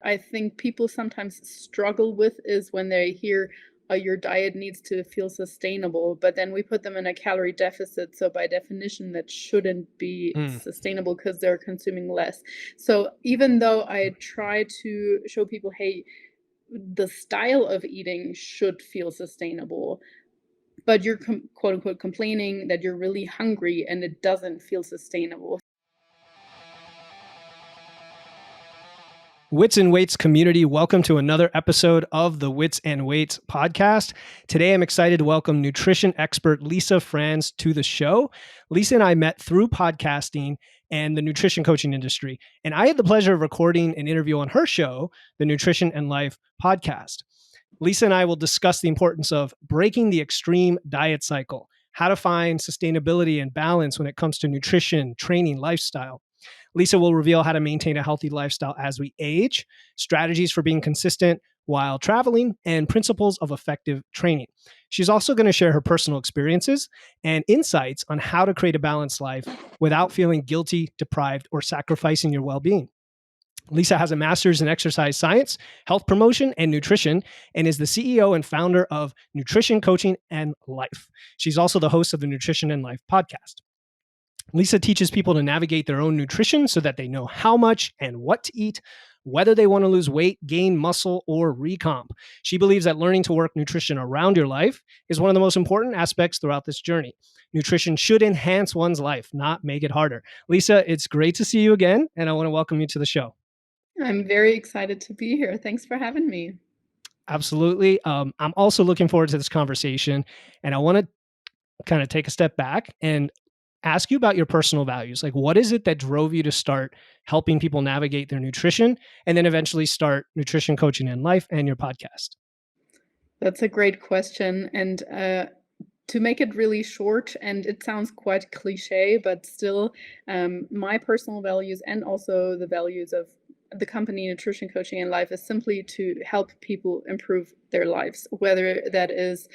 I think people sometimes struggle with is when they hear, your diet needs to feel sustainable, but then we put them in a calorie deficit. So by definition, that shouldn't be Mm. sustainable because they're consuming less. So even though I try to show people, hey, the style of eating should feel sustainable, but you're quote unquote complaining that you're really hungry and it doesn't feel sustainable. Wits and Weights community, welcome to another episode of the Wits and Weights podcast. Today, I'm excited to welcome nutrition expert Lisa Franz to the show. Lisa and I met through podcasting and the nutrition coaching industry, and I had the pleasure of recording an interview on her show, the Nutrition and Life podcast. Lisa and I will discuss the importance of breaking the extreme diet cycle, how to find sustainability and balance when it comes to nutrition, training, lifestyle. Lisa will reveal how to maintain a healthy lifestyle as we age, strategies for being consistent while traveling, and principles of effective training. She's also going to share her personal experiences and insights on how to create a balanced life without feeling guilty, deprived, or sacrificing your well-being. Lisa has a master's in exercise science, health promotion, and nutrition, and is the CEO and founder of Nutrition Coaching and Life. She's also the host of the Nutrition and Life podcast. Lisa teaches people to navigate their own nutrition so that they know how much and what to eat, whether they want to lose weight, gain muscle, or recomp. She believes that learning to work nutrition around your life is one of the most important aspects throughout this journey. Nutrition should enhance one's life, not make it harder. Lisa, it's great to see you again, and I want to welcome you to the show. I'm very excited to be here. Thanks for having me. Absolutely. I'm also looking forward to this conversation, and I want to kind of take a step back and ask you about your personal values. Like, what is it that drove you to start helping people navigate their nutrition and then eventually start Nutrition Coaching and Life and your podcast? That's a great question. And to make it really short, and it sounds quite cliche, but still, my personal values and also the values of the company Nutrition Coaching and Life is simply to help people improve their lives, whether that is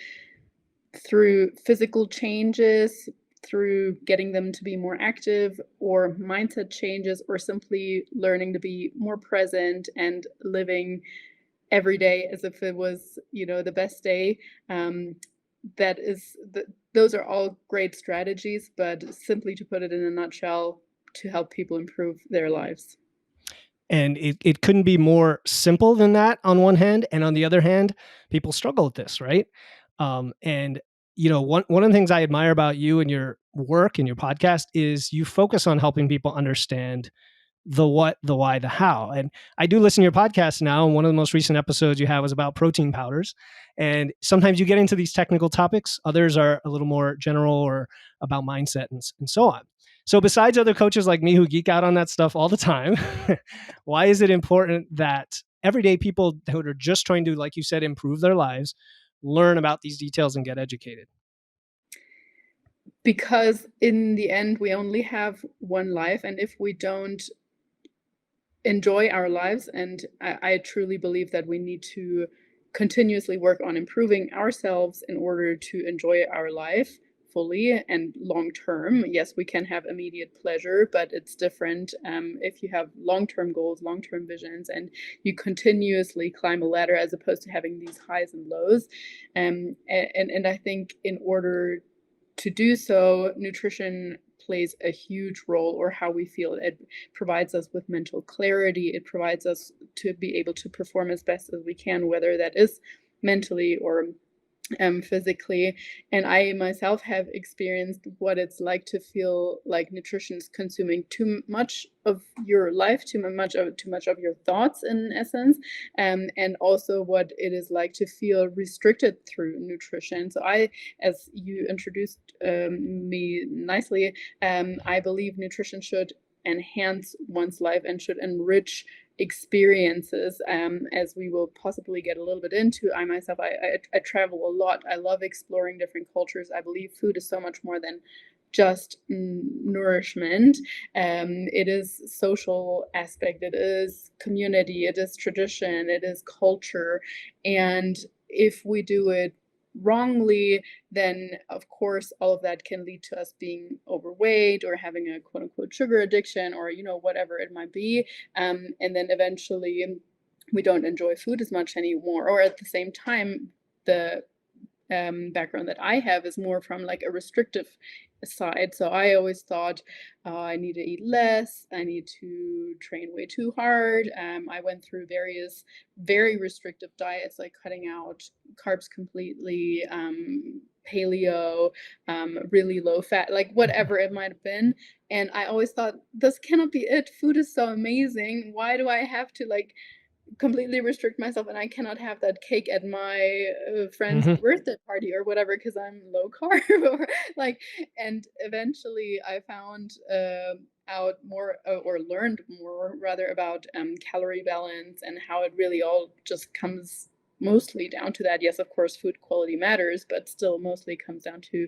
through physical changes, through getting them to be more active, or mindset changes, or simply learning to be more present and living every day as if it was, the best day. That is, those are all great strategies, but simply to put it in a nutshell, to help people improve their lives. And it couldn't be more simple than that on one hand. And on the other hand, people struggle with this, right? And one of the things I admire about you and your work and your podcast is you focus on helping people understand the what, the why, the how. And I do listen to your podcast now. And one of the most recent episodes you have was about protein powders. And sometimes you get into these technical topics. Others are a little more general or about mindset and so on. So besides other coaches like me who geek out on that stuff all the time, why is it important that everyday people who are just trying to, like you said, improve their lives, learn about these details and get educated? Because in the end, we only have one life. And if we don't enjoy our lives, and I truly believe that we need to continuously work on improving ourselves in order to enjoy our life fully and long term. Yes, we can have immediate pleasure, but it's different if you have long term goals, long term visions, and you continuously climb a ladder as opposed to having these highs and lows. And I think in order to do so, nutrition plays a huge role, or how we feel. It provides us with mental clarity. It provides us to be able to perform as best as we can, whether that is mentally or physically. And I myself have experienced what it's like to feel like nutrition is consuming too much of your life, too much of your thoughts, in essence, and also what it is like to feel restricted through nutrition. So as you introduced me nicely, I believe nutrition should enhance one's life and should enrich experiences, as we will possibly get a little bit into. I myself, I travel a lot. I love exploring different cultures. I believe food is so much more than just nourishment. It is social aspect, it is community, it is tradition, it is culture. And if we do it wrongly, then of course all of that can lead to us being overweight or having a quote unquote sugar addiction, or whatever it might be. And then eventually we don't enjoy food as much anymore. Or at the same time, the background that I have is more from like a restrictive side. So I always thought I need to eat less, I need to train way too hard. I went through various very restrictive diets, like cutting out carbs completely, paleo, really low fat, like whatever it might have been. And I always thought, this cannot be it. Food is so amazing. Why do I have to like completely restrict myself and I cannot have that cake at my friend's Hmm. birthday party or whatever because I'm low carb or like. And eventually I found out more or learned more rather about calorie balance and how it really all just comes mostly down to that. Yes, of course food quality matters, but still mostly comes down to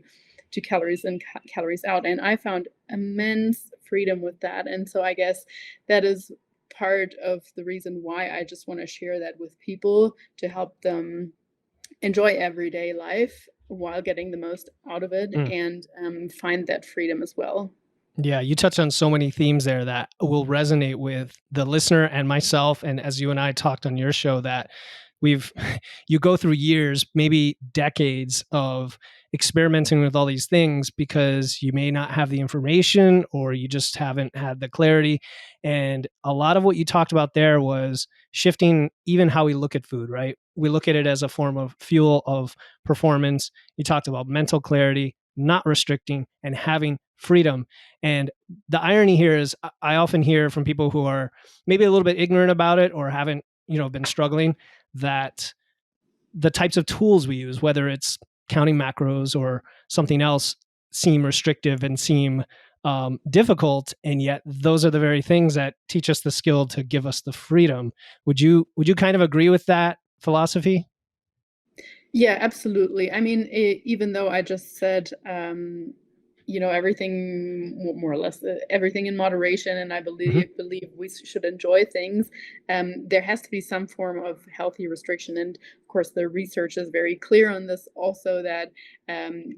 calories in, calories out. And I found immense freedom with that. And so I guess that is part of the reason why I just want to share that with people, to help them enjoy everyday life while getting the most out of it, Mm. and find that freedom as well. Yeah, you touched on so many themes there that will resonate with the listener and myself. And as you and I talked on your show, that we've, you go through years, maybe decades of experimenting with all these things because you may not have the information or you just haven't had the clarity. And a lot of what you talked about there was shifting even how we look at food, right? We look at it as a form of fuel of performance. You talked about mental clarity, not restricting, and having freedom. And the irony here is I often hear from people who are maybe a little bit ignorant about it or haven't, been struggling, that the types of tools we use, whether it's counting macros or something else, seem restrictive and seem difficult. And yet those are the very things that teach us the skill to give us the freedom. Would you kind of agree with that philosophy? Yeah, absolutely. I mean, even though I just said, everything more or less, everything in moderation, and I Hmm. believe we should enjoy things. There has to be some form of healthy restriction, and of course, the research is very clear on this. Also, that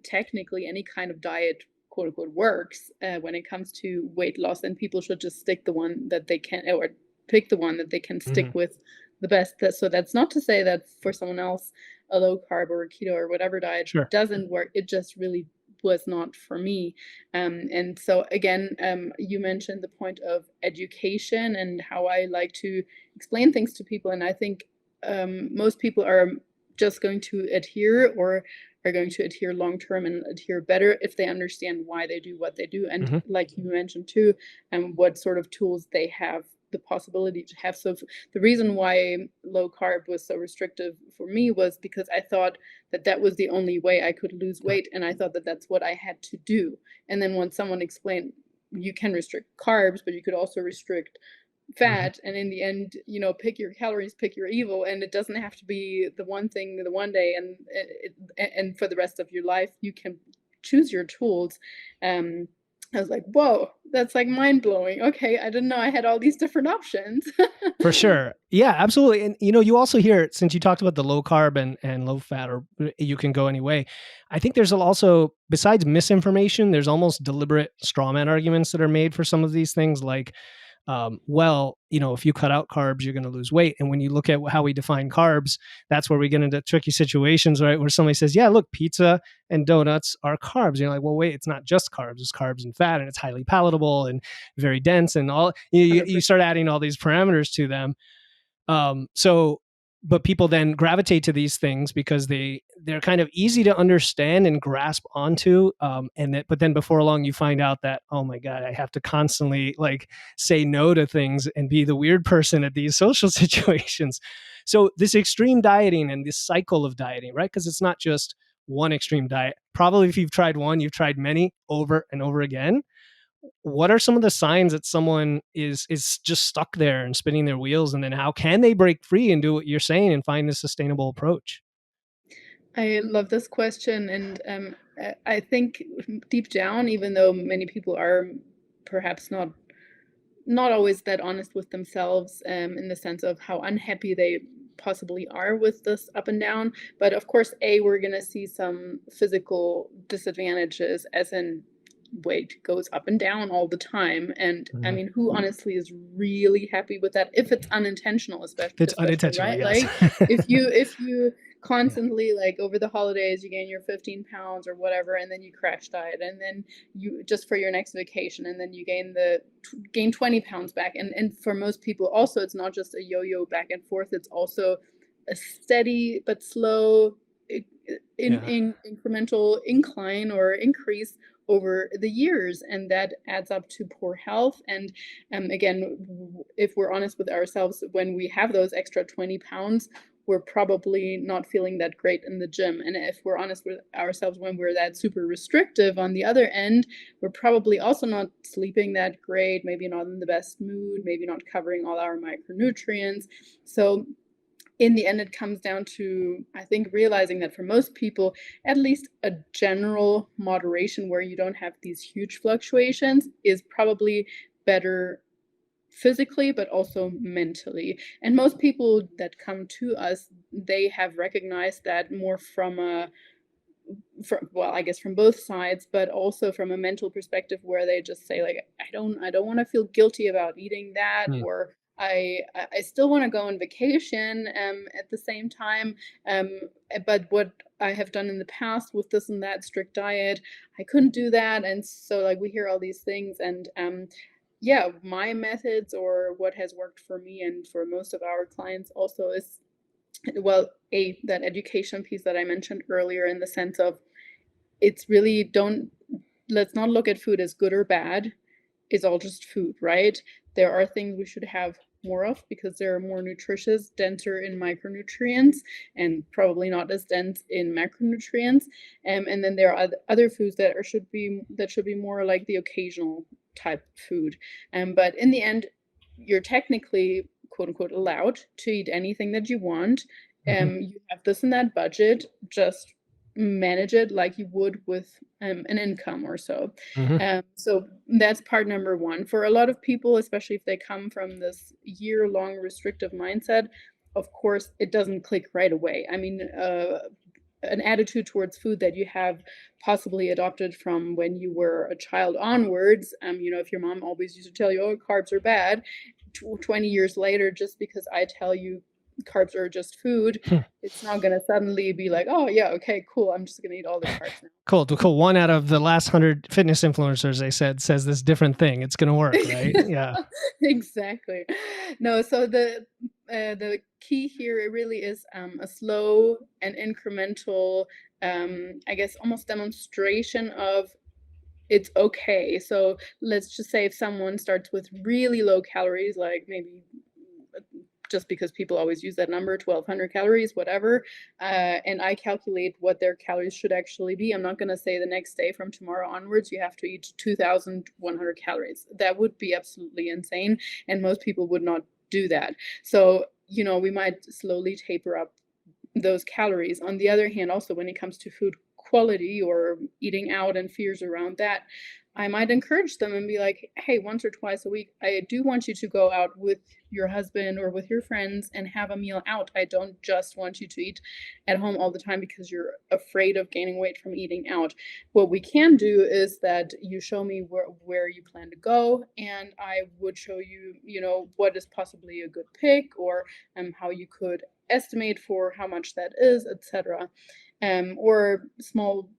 technically any kind of diet, quote unquote, works when it comes to weight loss, and people should just stick the one that they can, or pick the one that they can stick Hmm. with the best. So that's not to say that for someone else a low carb or keto or whatever diet Sure. doesn't work. It just really was not for me. And so again, you mentioned the point of education and how I like to explain things to people. And I think most people are just going to adhere, or are going to adhere long term and adhere better if they understand why they do what they do. And Hmm. like you mentioned too, what sort of tools they have the possibility to have. So the reason why low carb was so restrictive for me was because I thought that that was the only way I could lose Right. weight, and I thought that that's what I had to do. And then when someone explained, you can restrict carbs, but you could also restrict Hmm. fat, and in the end, pick your calories, pick your evil, and it doesn't have to be the one thing the one day, and for the rest of your life you can choose your tools. um I was like, whoa, that's like mind blowing. Okay, I didn't know I had all these different options. For sure. Yeah, absolutely. And you also hear, since you talked about the low carb and low fat, or you can go any way, I think there's also, besides misinformation, there's almost deliberate straw man arguments that are made for some of these things, like, well, if you cut out carbs, you're going to lose weight. And when you look at how we define carbs, that's where we get into tricky situations, right? Where somebody says, yeah, look, pizza and donuts are carbs. And you're like, well, wait, it's not just carbs, it's carbs and fat, and it's highly palatable and very dense. And all you 100%. start adding all these parameters to them. So, but people then gravitate to these things because they're kind of easy to understand and grasp onto. But then before long, you find out that, oh my god, I have to constantly like say no to things and be the weird person at these social situations. So this extreme dieting and this cycle of dieting, right? Because it's not just one extreme diet. Probably if you've tried one, you've tried many over and over again. What are some of the signs that someone is just stuck there and spinning their wheels, and then how can they break free and do what you're saying and find a sustainable approach? I love this question, and I think deep down, even though many people are perhaps not always that honest with themselves, in the sense of how unhappy they possibly are with this up and down. But of course, we're going to see some physical disadvantages, as in weight goes up and down all the time. And I Mhm. mean, who honestly is really happy with that if it's unintentional, It's especially, unintentional, right? yes. Like if you Yeah. constantly, like over the holidays, you gain your 15 pounds or whatever, and then you crash diet, and then you just for your next vacation, and then you gain 20 pounds back. And for most people also, it's not just a yo-yo back and forth, it's also a steady but slow Yeah. incremental incline or increase over the years, and that adds up to poor health. And again, if we're honest with ourselves, when we have those extra 20 pounds, we're probably not feeling that great in the gym. And if we're honest with ourselves, when we're that super restrictive on the other end, we're probably also not sleeping that great, maybe not in the best mood, maybe not covering all our micronutrients. So in the end, it comes down to, I think, realizing that for most people, at least a general moderation where you don't have these huge fluctuations is probably better physically, but also mentally. And most people that come to us, they have recognized that more from a well, I guess from both sides, but also from a mental perspective where they just say like, I don't want to feel guilty about eating that, Mm. or I still want to go on vacation at the same time. But what I have done in the past with this and that strict diet, I couldn't do that. And so like we hear all these things, and yeah, my methods or what has worked for me and for most of our clients also is, well, that education piece that I mentioned earlier, in the sense of, it's really, don't let's not look at food as good or bad. It's all just food, right? There are things we should have more of because they're more nutritious, denser in micronutrients, and probably not as dense in macronutrients. And then there are other foods that should be more like the occasional type food. But in the end, you're technically, quote unquote, allowed to eat anything that you want. Mhm. You have this and that budget. Just manage it like you would with an income or so. Mhm. So that's part number one. For a lot of people, especially if they come from this year-long restrictive mindset, of course, it doesn't click right away. I mean, an attitude towards food that you have possibly adopted from when you were a child onwards. If your mom always used to tell you, oh, carbs are bad, 20 years later, just because I tell you carbs are just food, it's not going to suddenly be like, oh, yeah, okay, cool, I'm just going to eat all the carbs now. Cool. Cool. One out of the last 100 fitness influencers, they said, says this different thing. It's going to work, right? Yeah. Exactly. No, so the key here, it really is a slow and incremental, I guess, almost demonstration of it's okay. So let's just say if someone starts with really low calories, like maybe just because people always use that number, 1,200 calories, whatever, and I calculate what their calories should actually be. I'm not going to say the next day from tomorrow onwards you have to eat 2,100 calories. That would be absolutely insane, and most people would not do that. So, we might slowly taper up those calories. On the other hand, also when it comes to food quality or eating out and fears around that, I might encourage them and be like, hey, once or twice a week, I do want you to go out with your husband or with your friends and have a meal out. I don't just want you to eat at home all the time because you're afraid of gaining weight from eating out. What we can do is that you show me where you plan to go, and I would show you, what is possibly a good pick, or how you could estimate for how much that is, etc. Or small,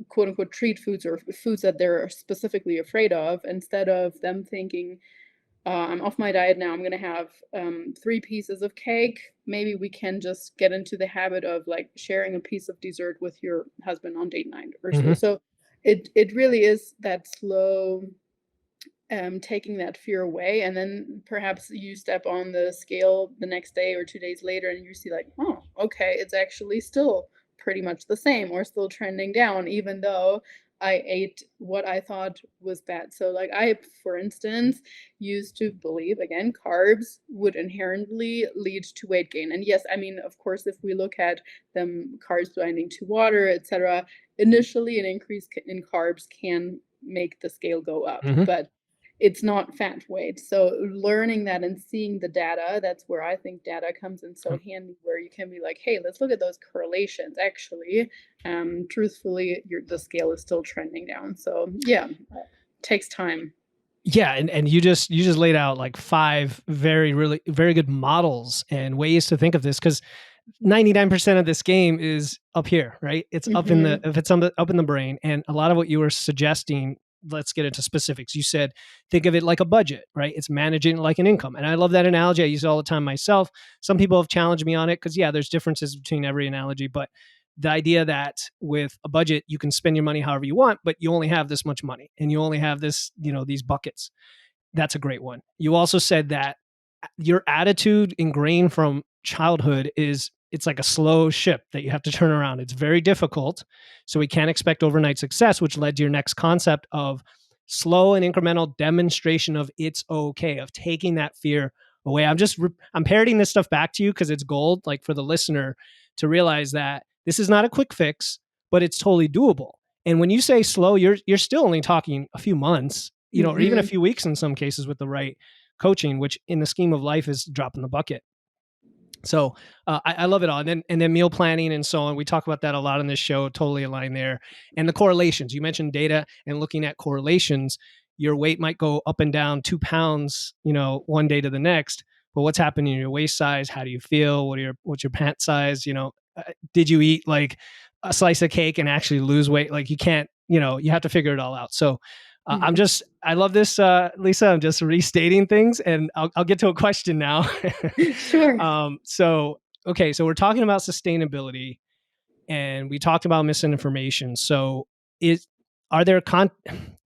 quote unquote, treat foods or foods that they're specifically afraid of, instead of them thinking, I'm off my diet now, I'm going to have 3 pieces of cake. Maybe we can just get into the habit of like sharing a piece of dessert with your husband on date night or so. Mhm. So it really is that slow, taking that fear away, and then perhaps you step on the scale the next day or 2 days later and you see like, oh, okay, it's actually still pretty much the same or still trending down, even though I ate what I thought was bad. So like I, for instance, used to believe, again, carbs would inherently lead to weight gain. And yes, I mean, of course, if we look at them carbs binding to water, etc., initially an increase in carbs can make the scale go up. Mhm. But it's not fat weight. So learning that and seeing the data, that's where I think data comes in so handy, where you can be like, hey, let's look at those correlations. Actually, truthfully, the scale is still trending down. So yeah, it takes time. Yeah, and you just laid out like five really very good models and ways to think of this, because 99% of this game is up here, right? It's up in the, Mm-hmm. if it's up in the brain. And a lot of what you were suggesting, let's get into specifics. You said think of it like a budget, right? It's managing it like an income. And I love that analogy. I use it all the time myself. Some people have challenged me on it because, yeah, there's differences between every analogy, but the idea that with a budget you can spend your money however you want, but you only have this much money and you only have this, these buckets. That's a great one. You also said that your attitude ingrained from childhood is, it's like a slow ship that you have to turn around. It's very difficult. So we can't expect overnight success, which led to your next concept of slow and incremental demonstration of it's okay, of taking that fear away. I'm parroting this stuff back to you because it's gold, like for the listener to realize that this is not a quick fix, but it's totally doable. And when you say slow, you're still only talking a few months, or even a Mm-hmm. few weeks in some cases with the right coaching, which in the scheme of life is dropping the bucket. So I love it all. And then meal planning and so on. We talk about that a lot on this show, totally aligned there. And the correlations. You mentioned data and looking at correlations. Your weight might go up and down 2 pounds, one day to the next. But what's happening in your waist size? How do you feel? What's your pant size? Did you eat like a slice of cake and actually lose weight? Like you can't, you have to figure it all out. So Mm-hmm. I love this, Lisa. I'm just restating things, and I'll get to a question now. Sure. So, okay, so we're talking about sustainability, and we talked about misinformation. So, is are there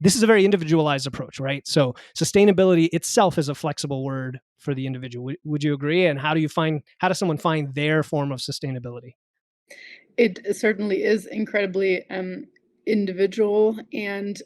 this is a very individualized approach, right? So, sustainability itself is a flexible word for the individual. Would you agree? And how does someone find their form of sustainability? It certainly is incredibly individual. And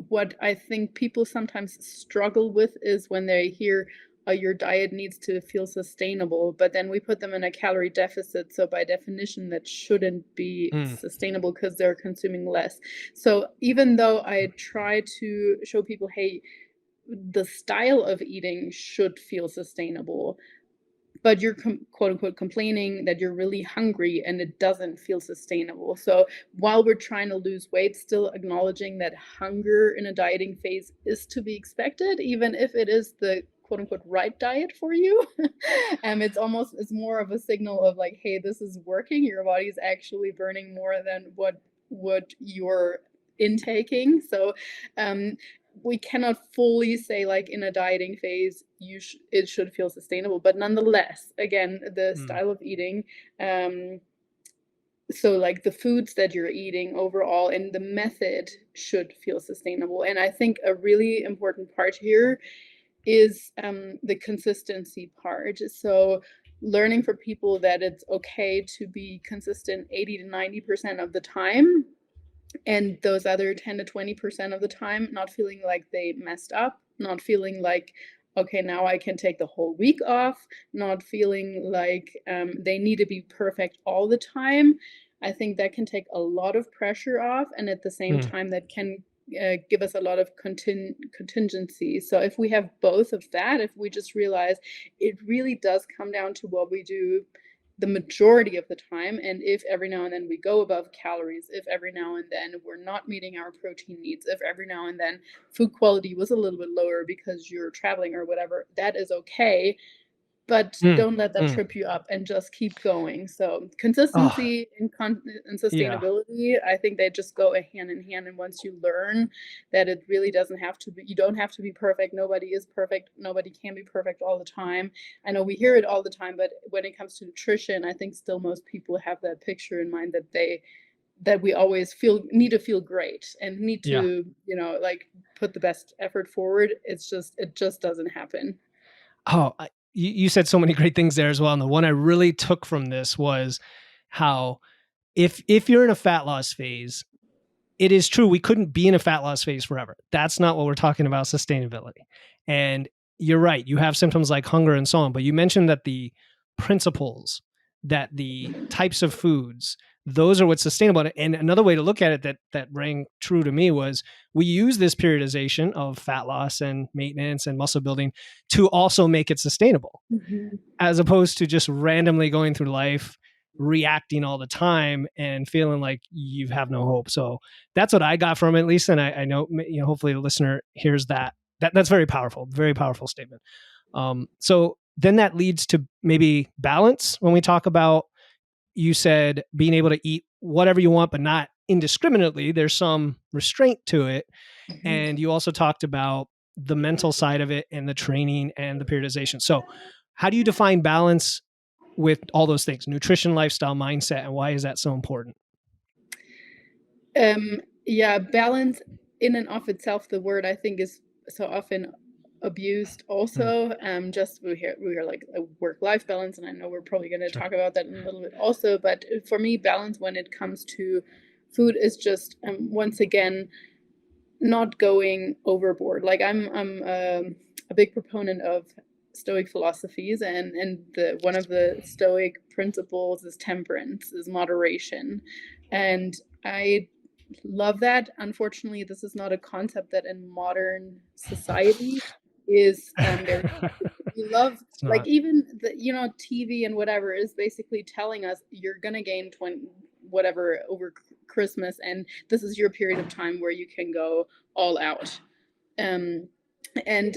what I think people sometimes struggle with is when they hear, your diet needs to feel sustainable, but then we put them in a calorie deficit. So, by definition, that shouldn't be Mm, sustainable because they're consuming less. So, even though I try to show people, hey, the style of eating should feel sustainable, but you're quote unquote complaining that you're really hungry and it doesn't feel sustainable. So while we're trying to lose weight, still acknowledging that hunger in a dieting phase is to be expected, even if it is the quote unquote right diet for you. It's more of a signal of like, hey, this is working. Your body is actually burning more than what you're intaking. So um we cannot fully say like in a dieting phase it should feel sustainable, but nonetheless, again, the mm, style of eating, um so like the foods that you're eating overall and the method should feel sustainable. And I think a really important part here is the consistency part. So learning for people that it's okay to be consistent 80 to 90% of the time, and those other 10 to 20% of the time not feeling like they messed up, not feeling like, okay, now I can take the whole week off, not feeling like they need to be perfect all the time. I think that can take a lot of pressure off, and at the same mm. time that can give us a lot of contingency. So if we have both of that, if we just realize it really does come down to what we do the majority of the time, and if every now and then we go above calories, if every now and then we're not meeting our protein needs, if every now and then food quality was a little bit lower because you're traveling or whatever, that is okay. But Mm, don't let that mm. trip you up and just keep going. So Oh, consistency and yeah. sustainability, I think they just go hand in hand. And once you learn that it really doesn't have to be, you don't have to be perfect. Nobody is perfect. Nobody can be perfect all the time. I know we hear it all the time, but when it comes to nutrition, I think still most people have that picture in mind that we always need to feel great and need Yeah. to, like put the best effort forward. It just doesn't happen. Oh, you said so many great things there as well. And the one I really took from this was how if you're in a fat loss phase, it is true we couldn't be in a fat loss phase forever. That's not what we're talking about sustainability. And you're right, you have symptoms like hunger and so on, but you mentioned that the principles, that the types of foods, those are what's sustainable. And another way to look at it that rang true to me was we use this periodization of fat loss and maintenance and muscle building to also make it sustainable, Mhm. as opposed to just randomly going through life reacting all the time and feeling like you have no hope. So that's what I got from it, at least. And I know, hopefully the listener hears that. That's very powerful statement. So then that leads to maybe balance. When we talk about, you said being able to eat whatever you want, but not indiscriminately, there's some restraint to it. Mhm. And you also talked about the mental side of it and the training and the periodization. So how do you define balance with all those things, nutrition, lifestyle, mindset, and why is that so important? Yeah, balance in and of itself, the word I think is so often abused Mm, also. Just we hear like a work-life balance, and I know we're probably going to sure. talk about that in a little bit also. But for me, balance when it comes to food is just once again not going overboard. Like I'm a big proponent of Stoic philosophies, and the one of the Stoic principles is temperance, is moderation, and I love that. Unfortunately, this is not a concept that in modern society is very. We love, It's like, not. even the TV and whatever is basically telling us you're gonna gain 20 whatever over Christmas, and this is your period of time where you can go all out. Um, and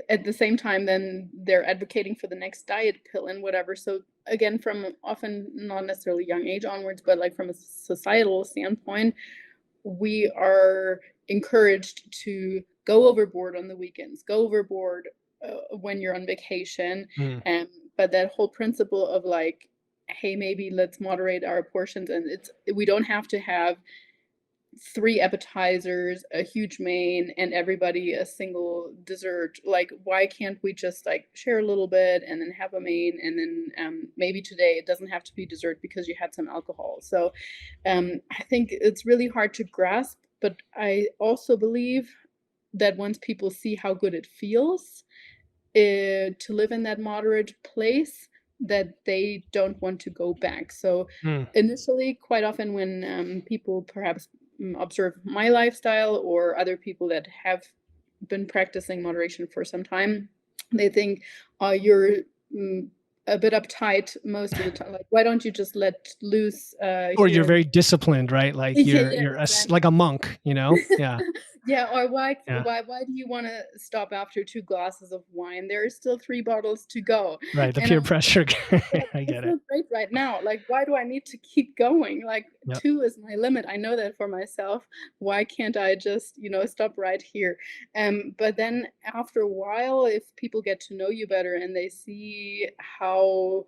at the same time, then they're advocating for the next diet pill and whatever. So again, from often not necessarily young age onwards, but like from a societal standpoint, we are encouraged to go overboard on the weekends, go overboard when you're on vacation. Mm, Um, but that whole principle of like, hey, maybe let's moderate our portions, and we don't have to have three appetizers, a huge main, and everybody a single dessert. Like, why can't we just like share a little bit and then have a main, and then maybe today it doesn't have to be dessert because you had some alcohol. So I think it's really hard to grasp, but I also believe that once people see how good it feels to live in that moderate place, that they don't want to go back. So mm, initially, quite often when people perhaps observe my lifestyle or other people that have been practicing moderation for some time, they think, oh, you're mm, a bit uptight most of the time. Like, why don't you just let loose or here you're and very disciplined, right? Like yeah, you're yeah, you're like exactly. a monk, Yeah, Yeah, or why yeah, why why do you wanna stop after 2 glasses of wine? There are still 3 bottles to go. right. The And peer I'm like, pressure. "But I I get it. feel great right now. Like, why do I need to keep going? Like, Yep. 2 is my limit. I know that for myself. Why can't I just, stop right here?" But then after a while, if people get to know you better and they see how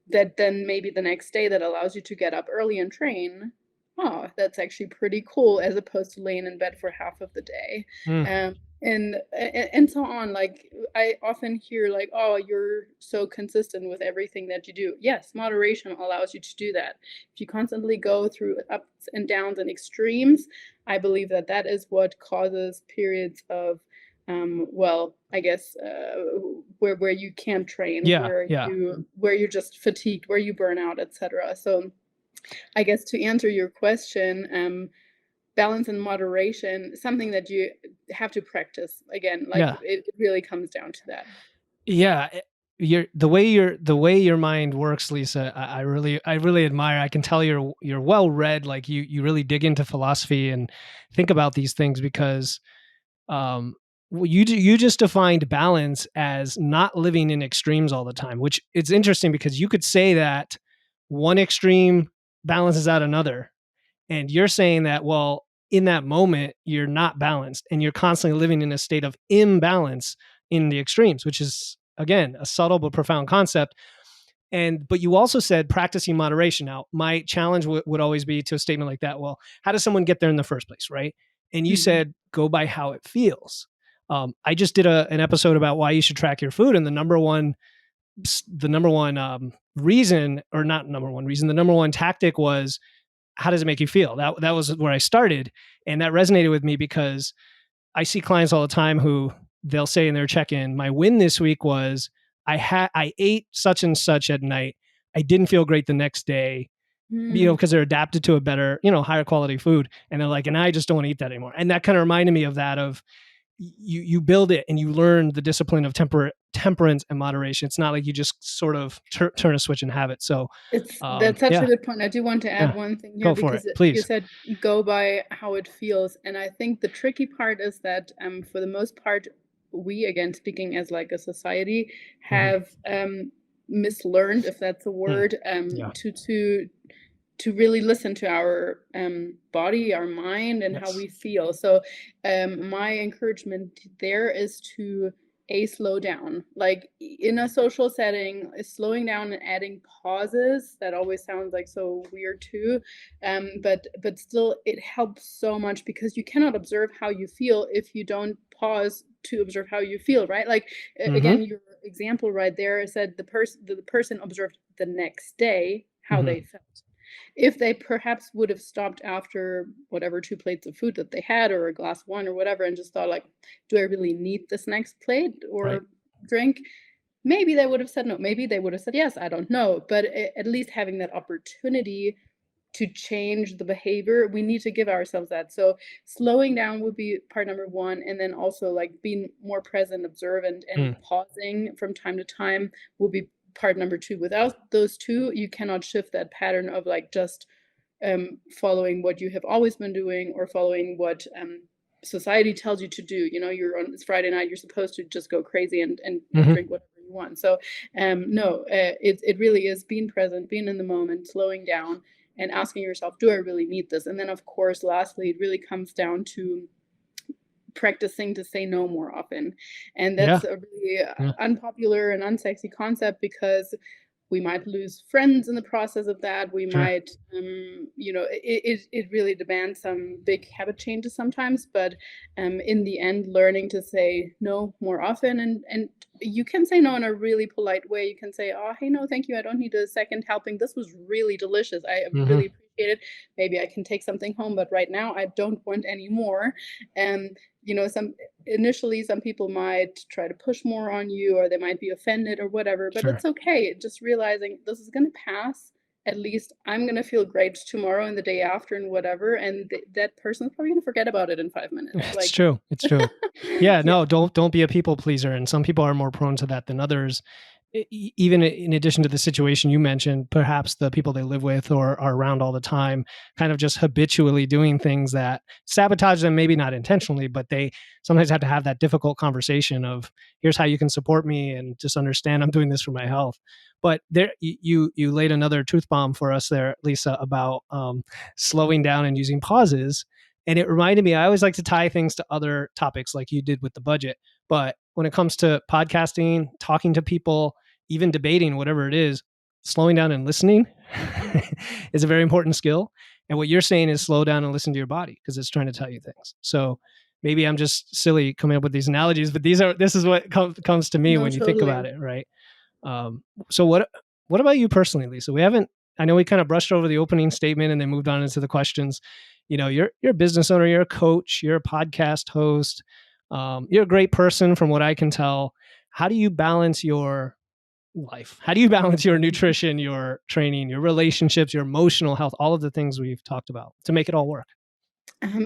that then maybe the next day that allows you to get up early and train. Oh, that's actually pretty cool as opposed to laying in bed for half of the day. Mm, And so on. Like I often hear like, oh, you're so consistent with everything that you do. Yes, moderation allows you to do that. If you constantly go through ups and downs and extremes, I believe that that is what causes periods of well, I guess where you can't train, yeah, where yeah, you're just fatigued, where you burn out, etc. So I guess to answer your question, balance and moderation, something that you have to practice. Again, like yeah. it really comes down to that. Yeah, you're the way your mind works, Lisa. I really admire. I can tell you're well read. Like you really dig into philosophy and think about these things because you just defined balance as not living in extremes all the time, which it's interesting because you could say that one extreme balances out another, and you're saying that, well, in that moment you're not balanced and you're constantly living in a state of imbalance in the extremes, which is again a subtle but profound concept. And but you also said practicing moderation. Now my challenge would always be to a statement like that, well, how does someone get there in the first place, right? And you Mhm. said go by how it feels. I just did an episode about why you should track your food, and the number one reason, or not number one reason, the number one tactic was, how does it make you feel? That was where I started, and that resonated with me because I see clients all the time who they'll say in their check-in, my win this week was I ate such and such at night. I didn't feel great the next day. Mm. because they're adapted to a better, higher quality food. And they're like, and I just don't want to eat that anymore. And that kind of reminded me of that of you build it and you learn the discipline of temperance and moderation. It's not like you just sort of turn a switch and have it. So, That's such a yeah, good point. I do want to add yeah, one thing here go for it, because you please. said go by how it feels, and I think the tricky part is that for the most part, we, again speaking as like a society, Mhm. have mislearned, if that's a Mm. word, Yeah. to really listen to our body, our mind, and how Yes. we feel. So, my encouragement there is to slow down. Like in a social setting, slowing down and adding pauses. That always sounds like so weird too, but still, it helps so much because you cannot observe how you feel if you don't pause to observe how you feel. Right? Like Mm-hmm. again, your example right there said the person observed the next day how Mm-hmm. they felt. If they perhaps would have stopped after whatever 2 plates of food that they had or a glass of wine or whatever and just thought like, "Do I really need this next plate Right. or drink?" Maybe they would have said no. Maybe they would have said yes, I don't know. But at least having that opportunity to change the behavior, we need to give ourselves that. So slowing down would be part number 1, and then also, like, being more present, observant, and Mm. pausing from time to time will be part number 2. Without those 2, you cannot shift that pattern of, like, just following what you have always been doing or following what society tells you to do. You're on it's Friday night, you're supposed to just go crazy and Mm-hmm. drink whatever you want. So no, it really is being present, being in the moment, slowing down, and asking yourself, do I really need this? And then, of course, lastly, it really comes down to practicing to say no more often. And Yeah. that's a really Yeah. unpopular and unsexy concept because we might lose friends in the process of that. We Sure. might, it really demands some big habit changes sometimes. But in the end, learning to say no more often, and you can say no in a really polite way. You can say, "Oh, hey, no, thank you. I don't need a second helping. This was really delicious. I Mm-hmm. really appreciate it. Maybe I can take something home, but right now I don't want any more." And some initially some people might try to push more on you or they might be offended or whatever, but Sure. it's okay. Just realizing this is going to pass. At least I'm going to feel great tomorrow and the day after and whatever, and that person's probably going to forget about it in 5 minutes. It's Like, true. It's true. Yeah, yeah. no, don't be a people pleaser. And some people are more prone to that than others. Even in addition to the situation you mentioned, perhaps the people they live with or are around all the time, kind of just habitually doing things that sabotage them, maybe not intentionally, but they sometimes have to have that difficult conversation of, here's how you can support me and just understand I'm doing this for my health. But there, you laid another truth bomb for us there, Lisa, about slowing down and using pauses. And it reminded me, I always like to tie things to other topics like you did with the budget. But when it comes to podcasting, talking to people, even debating, whatever it is, slowing down and listening is a very important skill. And what you're saying is slow down and listen to your body because it's trying to tell you things. So maybe I'm just silly coming up with these analogies, but this is what comes to me No, when you think about totally. it, right? So what about you personally, Lisa? We haven't. I know we kind of brushed over the opening statement and then moved on into the questions. You're a business owner, you're a coach, you're a podcast host, you're a great person from what I can tell. How do you balance your life? How do you balance your nutrition, your training, your relationships, your emotional health, all of the things we've talked about to make it all work?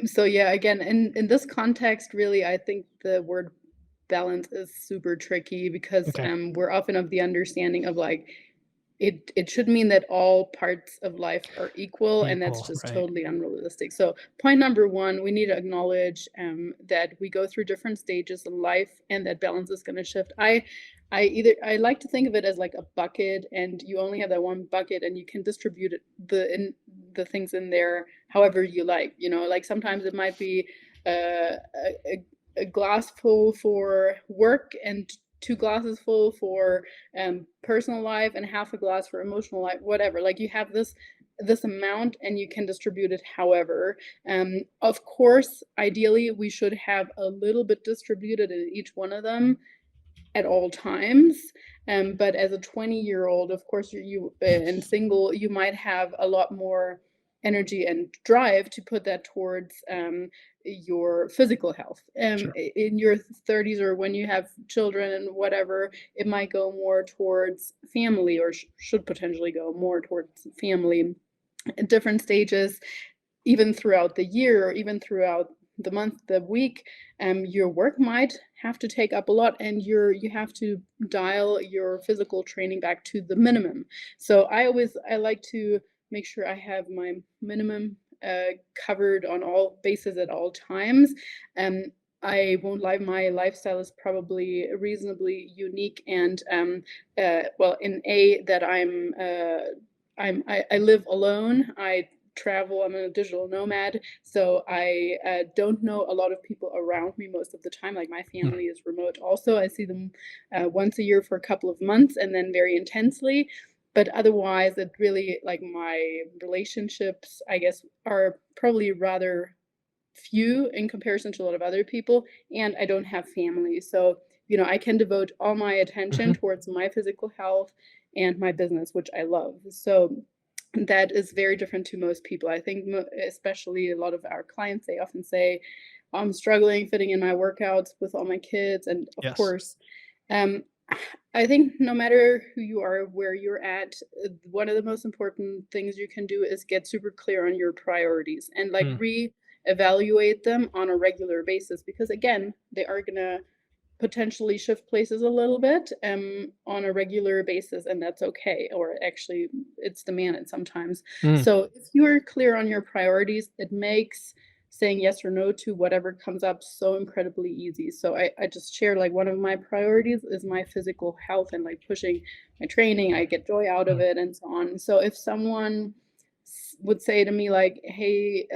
So yeah, again, in this context, really, I think the word balance is super tricky because Okay. we're often of the understanding of like it should mean that all parts of life are equal, and that's Equal, just right? totally unrealistic. So point number 1, we need to acknowledge that we go through different stages in life, and that balance is going to shift. I like to think of it as like a bucket, and you only have that one bucket, and you can distribute the things in there however you like. Like sometimes it might be uh, a glass full for work and 2 glasses full for personal life and half a glass for emotional life, whatever. Like you have this amount and you can distribute it however. Of course, ideally, we should have a little bit distributed in each one of them at all times. But as a 20-year-old, of course, you and single, you might have a lot more energy and drive to put that towards your physical health. Sure. In your 30s or when you have children and whatever, it might go more towards family or should potentially go more towards family at different stages, even throughout the year or even throughout the month, the week, your work might have to take up a lot, and you have to dial your physical training back to the minimum. So I like to make sure I have my minimum covered on all bases at all times. I won't lie, my lifestyle is probably reasonably unique, and well, in a that I live alone. I travel. I'm a digital nomad, so I don't know a lot of people around me most of the time. Like, my family is remote also. I see them once a year for a couple of months, and then very intensely. But otherwise, it really, like, my relationships, I guess, are probably rather few in comparison to a lot of other people, and I don't have family. So, I can devote all my attention towards my physical health and my business, which I love. So that is very different to most people. I think especially a lot of our clients, they often say, I'm struggling fitting in my workouts with all my kids. And of Yes. course, um, I think no matter who you are, where you're at, one of the most important things you can do is get super clear on your priorities and, like, re-evaluate them on a regular basis, because again, they are gonna potentially shift places a little bit on a regular basis, and that's okay. Or actually, it's demanded sometimes. So if you're clear on your priorities, it makes saying yes or no to whatever comes up so incredibly easy. So I just share, like, one of my priorities is my physical health and, like, pushing my training. I get joy out of it, and so on. So if someone would say to me, like, hey,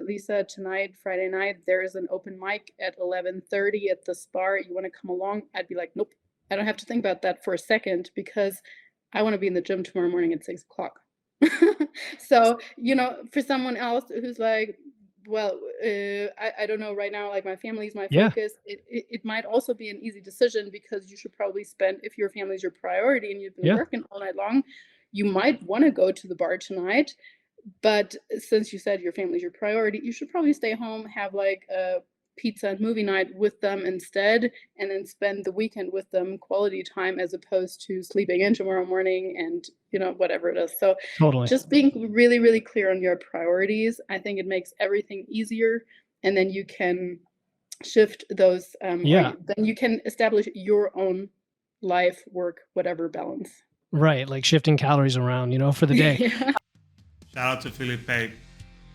Lisa, tonight, Friday night, there is an open mic at 11:30 at the Spar, you want to come along? I'd be like, nope, I don't have to think about that for a second, because I want to be in the gym tomorrow morning at 6 o'clock. So, for someone else who's like, well, I don't know, right now, like, my family is my Yeah. focus, it might also be an easy decision, because you should probably spend, if your family is your priority and you've been Yeah. working all night long, you might want to go to the bar tonight. But since you said your family's your priority, you should probably stay home, have, like, a pizza and movie night with them instead, and then spend the weekend with them, quality time, as opposed to sleeping in tomorrow morning and, whatever it is. So Totally. just being really, really clear on your priorities, I think it makes everything easier. And then you can shift those, Yeah. then you can establish your own life, work, whatever balance. Right. Like shifting calories around, for the day. Yeah. Shout out to Philippe.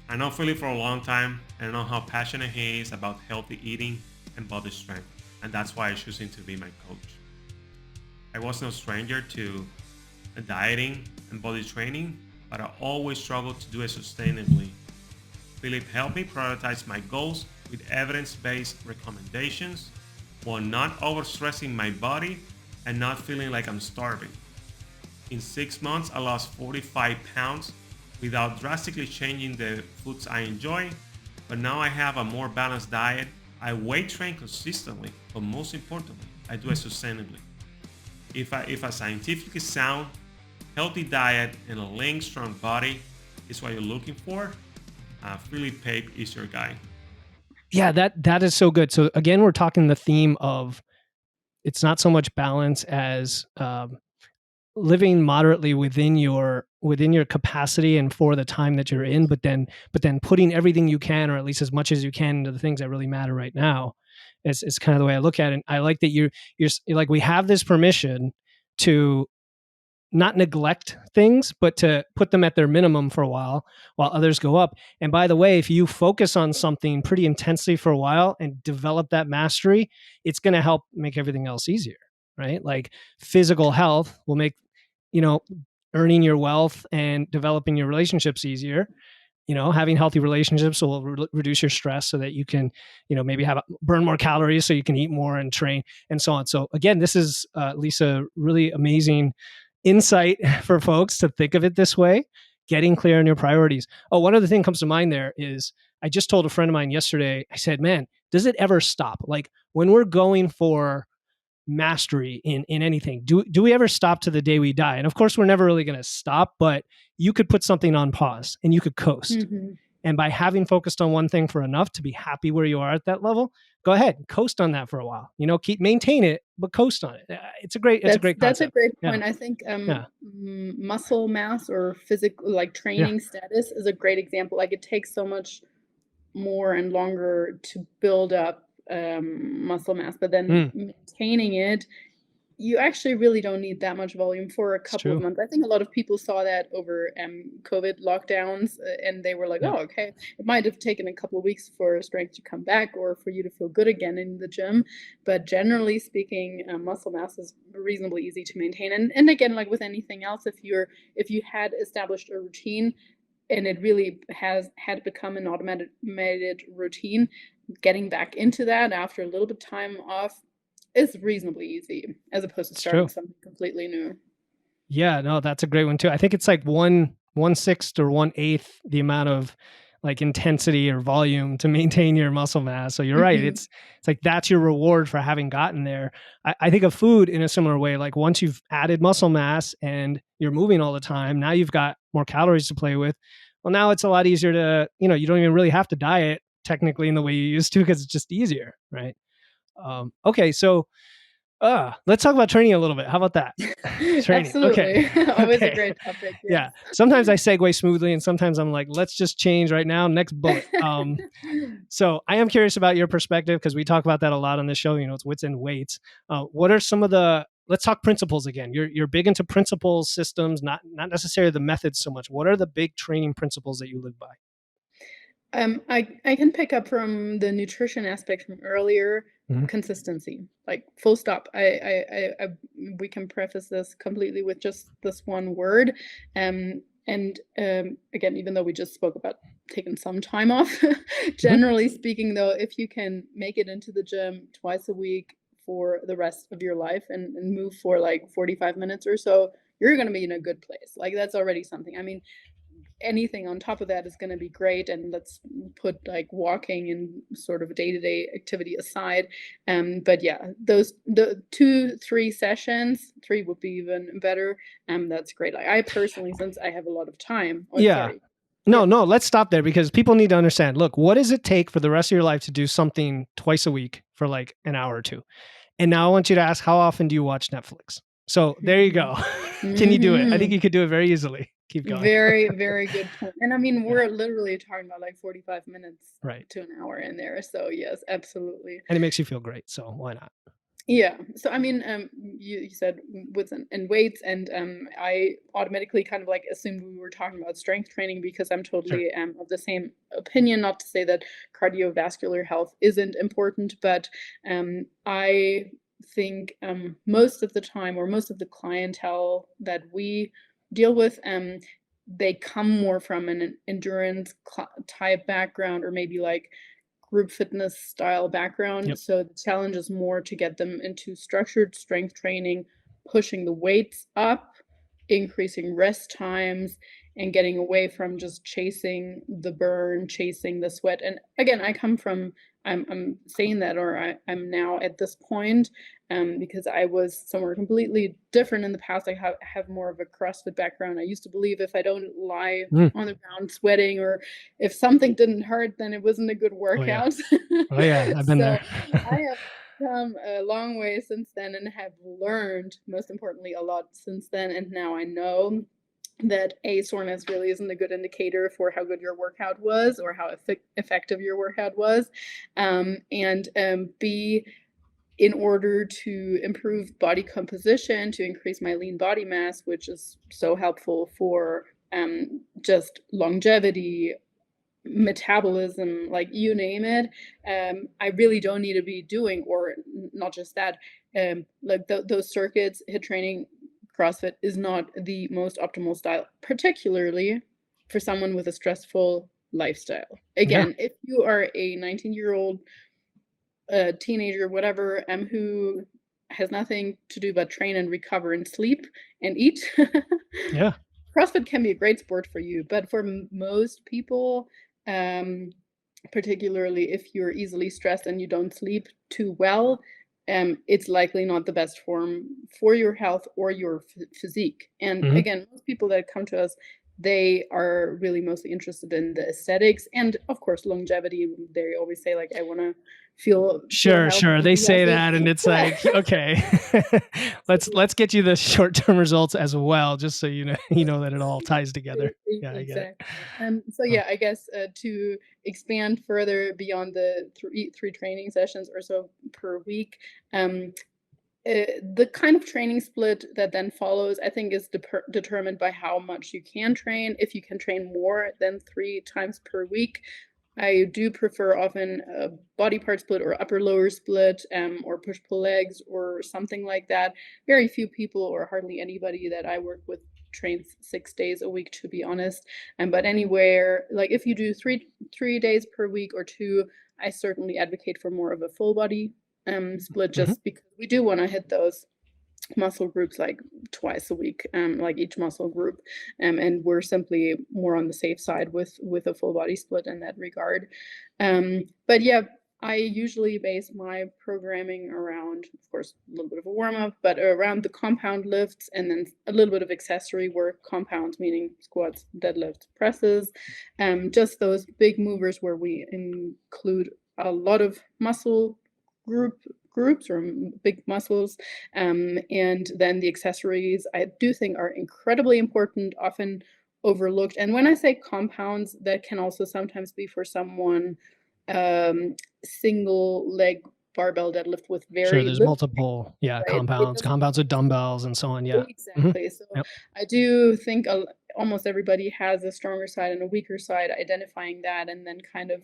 I know Philip for a long time, and I know how passionate he is about healthy eating and body strength, and that's why I chose him to be my coach. I was no stranger to dieting and body training, but I always struggled to do it sustainably. Philip helped me prioritize my goals with evidence-based recommendations while not overstressing my body and not feeling like I'm starving. In 6 months, I lost 45 pounds without drastically changing the foods I enjoy, but now I have a more balanced diet. I weight train consistently, but most importantly, I do it sustainably. If a scientifically sound, healthy diet and a lean, strong body is what you're looking for, Philip Pape is your guy. Yeah, that is so good. So again, we're talking the theme of, it's not so much balance as living moderately within your capacity and for the time that you're in, but then putting everything you can, or at least as much as you can, into the things that really matter right now. Is kind of the way I look at it. I like that you're like, we have this permission to not neglect things, but to put them at their minimum for a while others go up. And by the way, if you focus on something pretty intensely for a while and develop that mastery, it's going to help make everything else easier, right? Like, physical health will make, earning your wealth and developing your relationships easier. Having healthy relationships will reduce your stress so that you can, maybe burn more calories so you can eat more and train and so on. So again, this is, Lisa, really amazing insight for folks to think of it this way, getting clear on your priorities. Oh, one other thing comes to mind there is, I just told a friend of mine yesterday, I said, man, does it ever stop? Like, when we're going for mastery in anything, do we ever stop to the day we die? And of course, we're never really going to stop, but you could put something on pause and you could coast. Mm-hmm. And by having focused on one thing for enough to be happy where you are at that level, go ahead, coast on that for a while. Maintain it, but coast on it. It's a great That's a concept. great Yeah. point. I think Yeah. muscle mass or physical like Yeah. training status is a great example. Like it takes so much more and longer to build up muscle mass, but then maintaining it, you actually really don't need that much volume for a It's couple of true. months. I think a lot of people saw that over COVID lockdowns, and they were like, Yeah. "Oh, okay." It might have taken a couple of weeks for strength to come back or for you to feel good again in the gym, but generally speaking, muscle mass is reasonably easy to maintain. And again, like with anything else, if you had established a routine and it really had become an automated routine, getting back into that after a little bit time off is reasonably easy as opposed to It's starting true. something completely new. Yeah, no, that's a great one too. I think it's like 1/6 or 1/8 the amount of like intensity or volume to maintain your muscle mass. So you're right. It's like that's your reward for having gotten there. I think of food in a similar way. Like once you've added muscle mass and you're moving all the time, now you've got more calories to play with. Well, now it's a lot easier to, you don't even really have to diet technically in the way you used to because it's just easier, right? Okay, so let's talk about training a little bit. How about that? Training. Okay. Absolutely. Always a Okay. great topic. Yeah. Yes. Sometimes I segue smoothly and sometimes I'm like, let's just change right now. Next bullet. So I am curious about your perspective because we talk about that a lot on the show. It's wits and weights. What are some of let's talk principles again. You're big into principles, systems, not necessarily the methods so much. What are the big training principles that you live by? I can pick up from the nutrition aspect from earlier. Consistency, like full stop. We can preface this completely with just this one word. And again, even though we just spoke about taking some time off, generally speaking, though, if you can make it into the gym twice a week for the rest of your life and move for like 45 minutes or so, you're going to be in a good place. Like that's already something. I mean, anything on top of that is going to be great, and let's put like walking and sort of day-to-day activity aside, but yeah, the 2-3 sessions, 3 would be even better, that's great. Like I personally, since I have a lot of time. Sorry. No, let's stop there because people need to understand. Look, what does it take for the rest of your life to do something twice a week for like an hour or two? And now I want you to ask, how often do you watch Netflix? So there you go. Can you do it? I think you could do it very easily. Keep going. Very, very good point. And I mean, we're literally talking about like 45 minutes to an hour in there. So yes, absolutely. And it makes you feel great. So why not? Yeah. So I mean, you said with and weights, and I automatically kind of like assumed we were talking about strength training because I'm totally of the same opinion. Not to say that cardiovascular health isn't important, but I think most of the time, or most of the clientele that we deal with, they come more from an endurance type background, or maybe like group fitness style background. So the challenge is more to get them into structured strength training, pushing the weights up, increasing rest times, and getting away from just chasing the burn, chasing the sweat. And again, I'm saying that, or I'm now at this point, because I was somewhere completely different in the past. I have more of a CrossFit background. I used to believe if I don't lie on the ground sweating, or if something didn't hurt, then it wasn't a good workout. Oh yeah, I've been there. I have come a long way since then and have learned, most importantly, a lot since then. And now I know that soreness really isn't a good indicator for how good your workout was or how effective your workout was. And B, in order to improve body composition, to increase my lean body mass, which is so helpful for just longevity, metabolism, like you name it, I really don't need to be doing, or not just that, like those circuits, HIIT training, CrossFit is not the most optimal style, particularly for someone with a stressful lifestyle. Again, if you are a 19-year-old teenager, whatever, who has nothing to do but train and recover and sleep and eat, CrossFit can be a great sport for you. But for most people, particularly if you're easily stressed and you don't sleep too well, it's likely not the best form for your health or your physique. And again, most people that come to us, they are really mostly interested in the aesthetics and, of course, longevity. They always say, like, I want to feel Sure. healthy. They Yeah, say so that, and it's like, okay, let's get you the short-term results as well, just so you know that it all ties together. Yeah, I get it. Exactly. So Oh, yeah, I guess to expand further beyond the three training sessions or so per week, um, the kind of training split that then follows, I think, is determined by how much you can train. If you can train more than 3 times per week, I do prefer often a body part split or upper lower split, or push pull legs or something like that. Very few people or hardly anybody that I work with trains 6 days a week, to be honest. But anywhere, like if you do three days per week or two, I certainly advocate for more of a full body split, mhm. just because we do want to hit those muscle groups like twice a week, like each muscle group, and we're simply more on the safe side with a full body split in that regard. But yeah, I usually base my programming around, of course, a little bit of a warm up, but around the compound lifts and then a little bit of accessory work. Compounds meaning squats, deadlifts, presses, just those big movers where we include a lot of muscle groups or big muscles, and then the accessories I do think are incredibly important, often overlooked. And when I say compounds, that can also sometimes be for someone single leg barbell deadlift with Sure. very There's little, multiple, right? It doesn't compounds with dumbbells and so on. Yeah. Hmm. exactly. So Yep. I do think almost everybody has a stronger side and a weaker side, identifying that and then kind of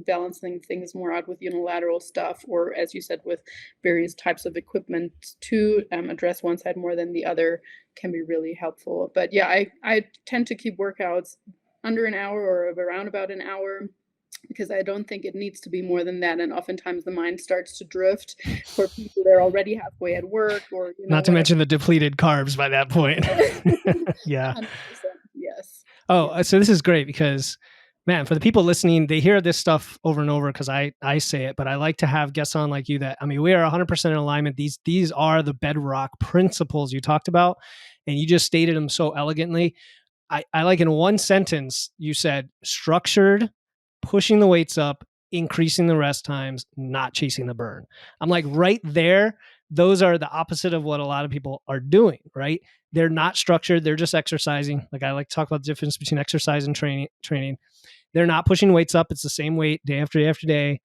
balancing things more out with unilateral stuff, or as you said, with various types of equipment to address one side more than the other can be really helpful. But yeah, I tend to keep workouts under an hour or around about an hour, because I don't think it needs to be more than that. And oftentimes the mind starts to drift for people they're already halfway at work or, Not to whatever. mention the depleted carbs by that point. Yeah. 100%. Yes. Oh, Yes. so this is great because, man, for the people listening, they hear this stuff over and over because I say it, but I like to have guests on like you that, I mean, we are 100% in alignment. These are the bedrock principles you talked about, and you just stated them so elegantly. I like in one sentence, you said structured, pushing the weights up, increasing the rest times, not chasing the burn. I'm like, right there, those are the opposite of what a lot of people are doing, right? They're not structured, they're just exercising. Like I like to talk about the difference between exercise and training. They're not pushing weights up, it's the same weight day after day after day.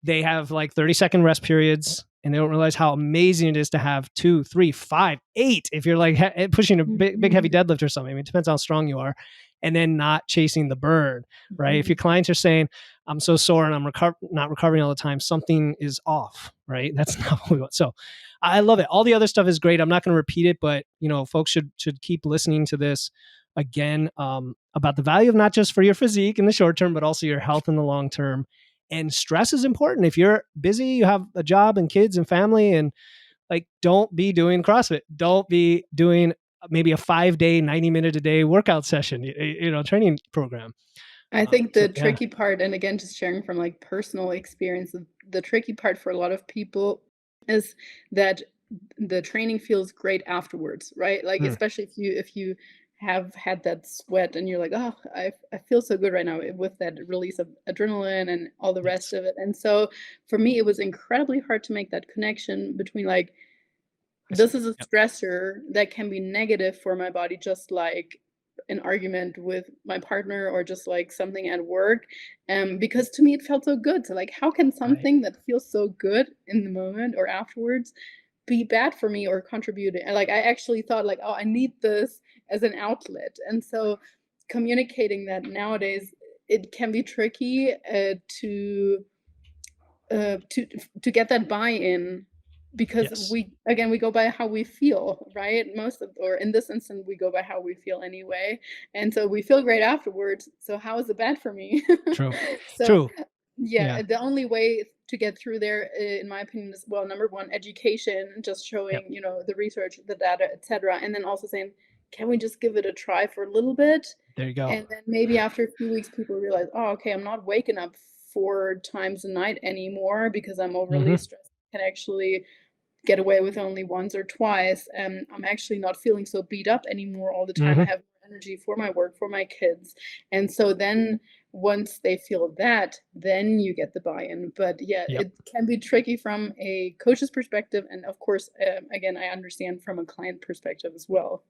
They have like 30-second rest periods, and they don't realize how amazing it is to have 2, 3, 5, 8 if you're like pushing a big heavy deadlift or something. I mean, it depends how strong you are, and then not chasing the burn, right? If your clients are saying, I'm so sore and I'm not recovering all the time, something is off, right? That's not what we want. So I love it. All the other stuff is great. I'm not going to repeat it, but folks should keep listening to this again, about the value of not just for your physique in the short term, but also your health in the long term. And stress is important. If you're busy, you have a job and kids and family, and like, don't be doing CrossFit. Don't be doing maybe a 5-day, 90-minute a day workout session, training program. I think So the yeah, tricky part, and again, just sharing from like personal experience, the tricky part for a lot of people is that the training feels great afterwards, right? Like mm, especially if you have had that sweat and you're like, oh, I feel so good right now with that release of adrenaline and all the rest yes, of it. And so for me, it was incredibly hard to make that connection between like I see this it. is a Yep, stressor that can be negative for my body, just like an argument with my partner or just like something at work. Because to me it felt so good. So like how can right. something that feels so good in the moment or afterwards be bad for me or contribute? And like I actually thought like, oh, I need this as an outlet. And so communicating that nowadays it can be tricky to get that buy-in, because Yes, we go by how we feel, right? Or in this instance we go by how we feel anyway, and so we feel great afterwards, so how is it bad for me? true, So true. yeah, Yeah, the only way to get through there, in my opinion, is, well, number one, education, just yep. showing the research, the data, etc., and then also saying, can we just give it a try for a little bit? There you go. And then maybe after a few weeks, people realize, oh, okay, I'm not waking up 4 times a night anymore because I'm overly Hmm. stressed. I can actually get away with only once or twice. And I'm actually not feeling so beat up anymore all the time. I Hmm. have more energy for my work, for my kids. And so then once they feel that, then you get the buy-in. But yeah, Yep. it can be tricky from a coach's perspective. And of course, again, I understand from a client perspective as well.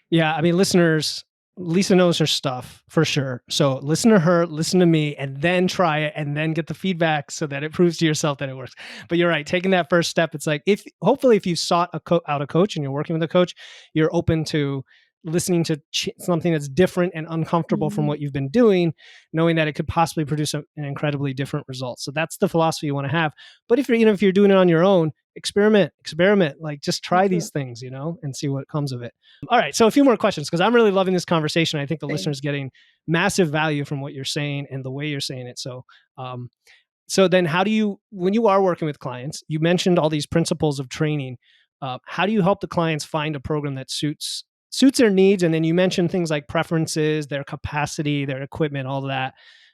Yeah. I mean, listeners, Lisa knows her stuff for sure. So listen to her, listen to me, and then try it and then get the feedback so that it proves to yourself that it works. But you're right. Taking that first step, it's like, hopefully if you sought out a coach and you're working with a coach, you're open to listening to something that's different and uncomfortable from what you've been doing, knowing that it could possibly produce an incredibly different result. So that's the philosophy you want to have. But if you're doing it on your own, experiment, like just try these things, and see what comes of it. All right. So a few more questions, because I'm really loving this conversation. I think the listener's getting massive value from what you're saying and the way you're saying it. So, so then when you are working with clients, you mentioned all these principles of training. How do you help the clients find a program that suits their needs? And then you mentioned things like preferences, their capacity, their equipment, all of that.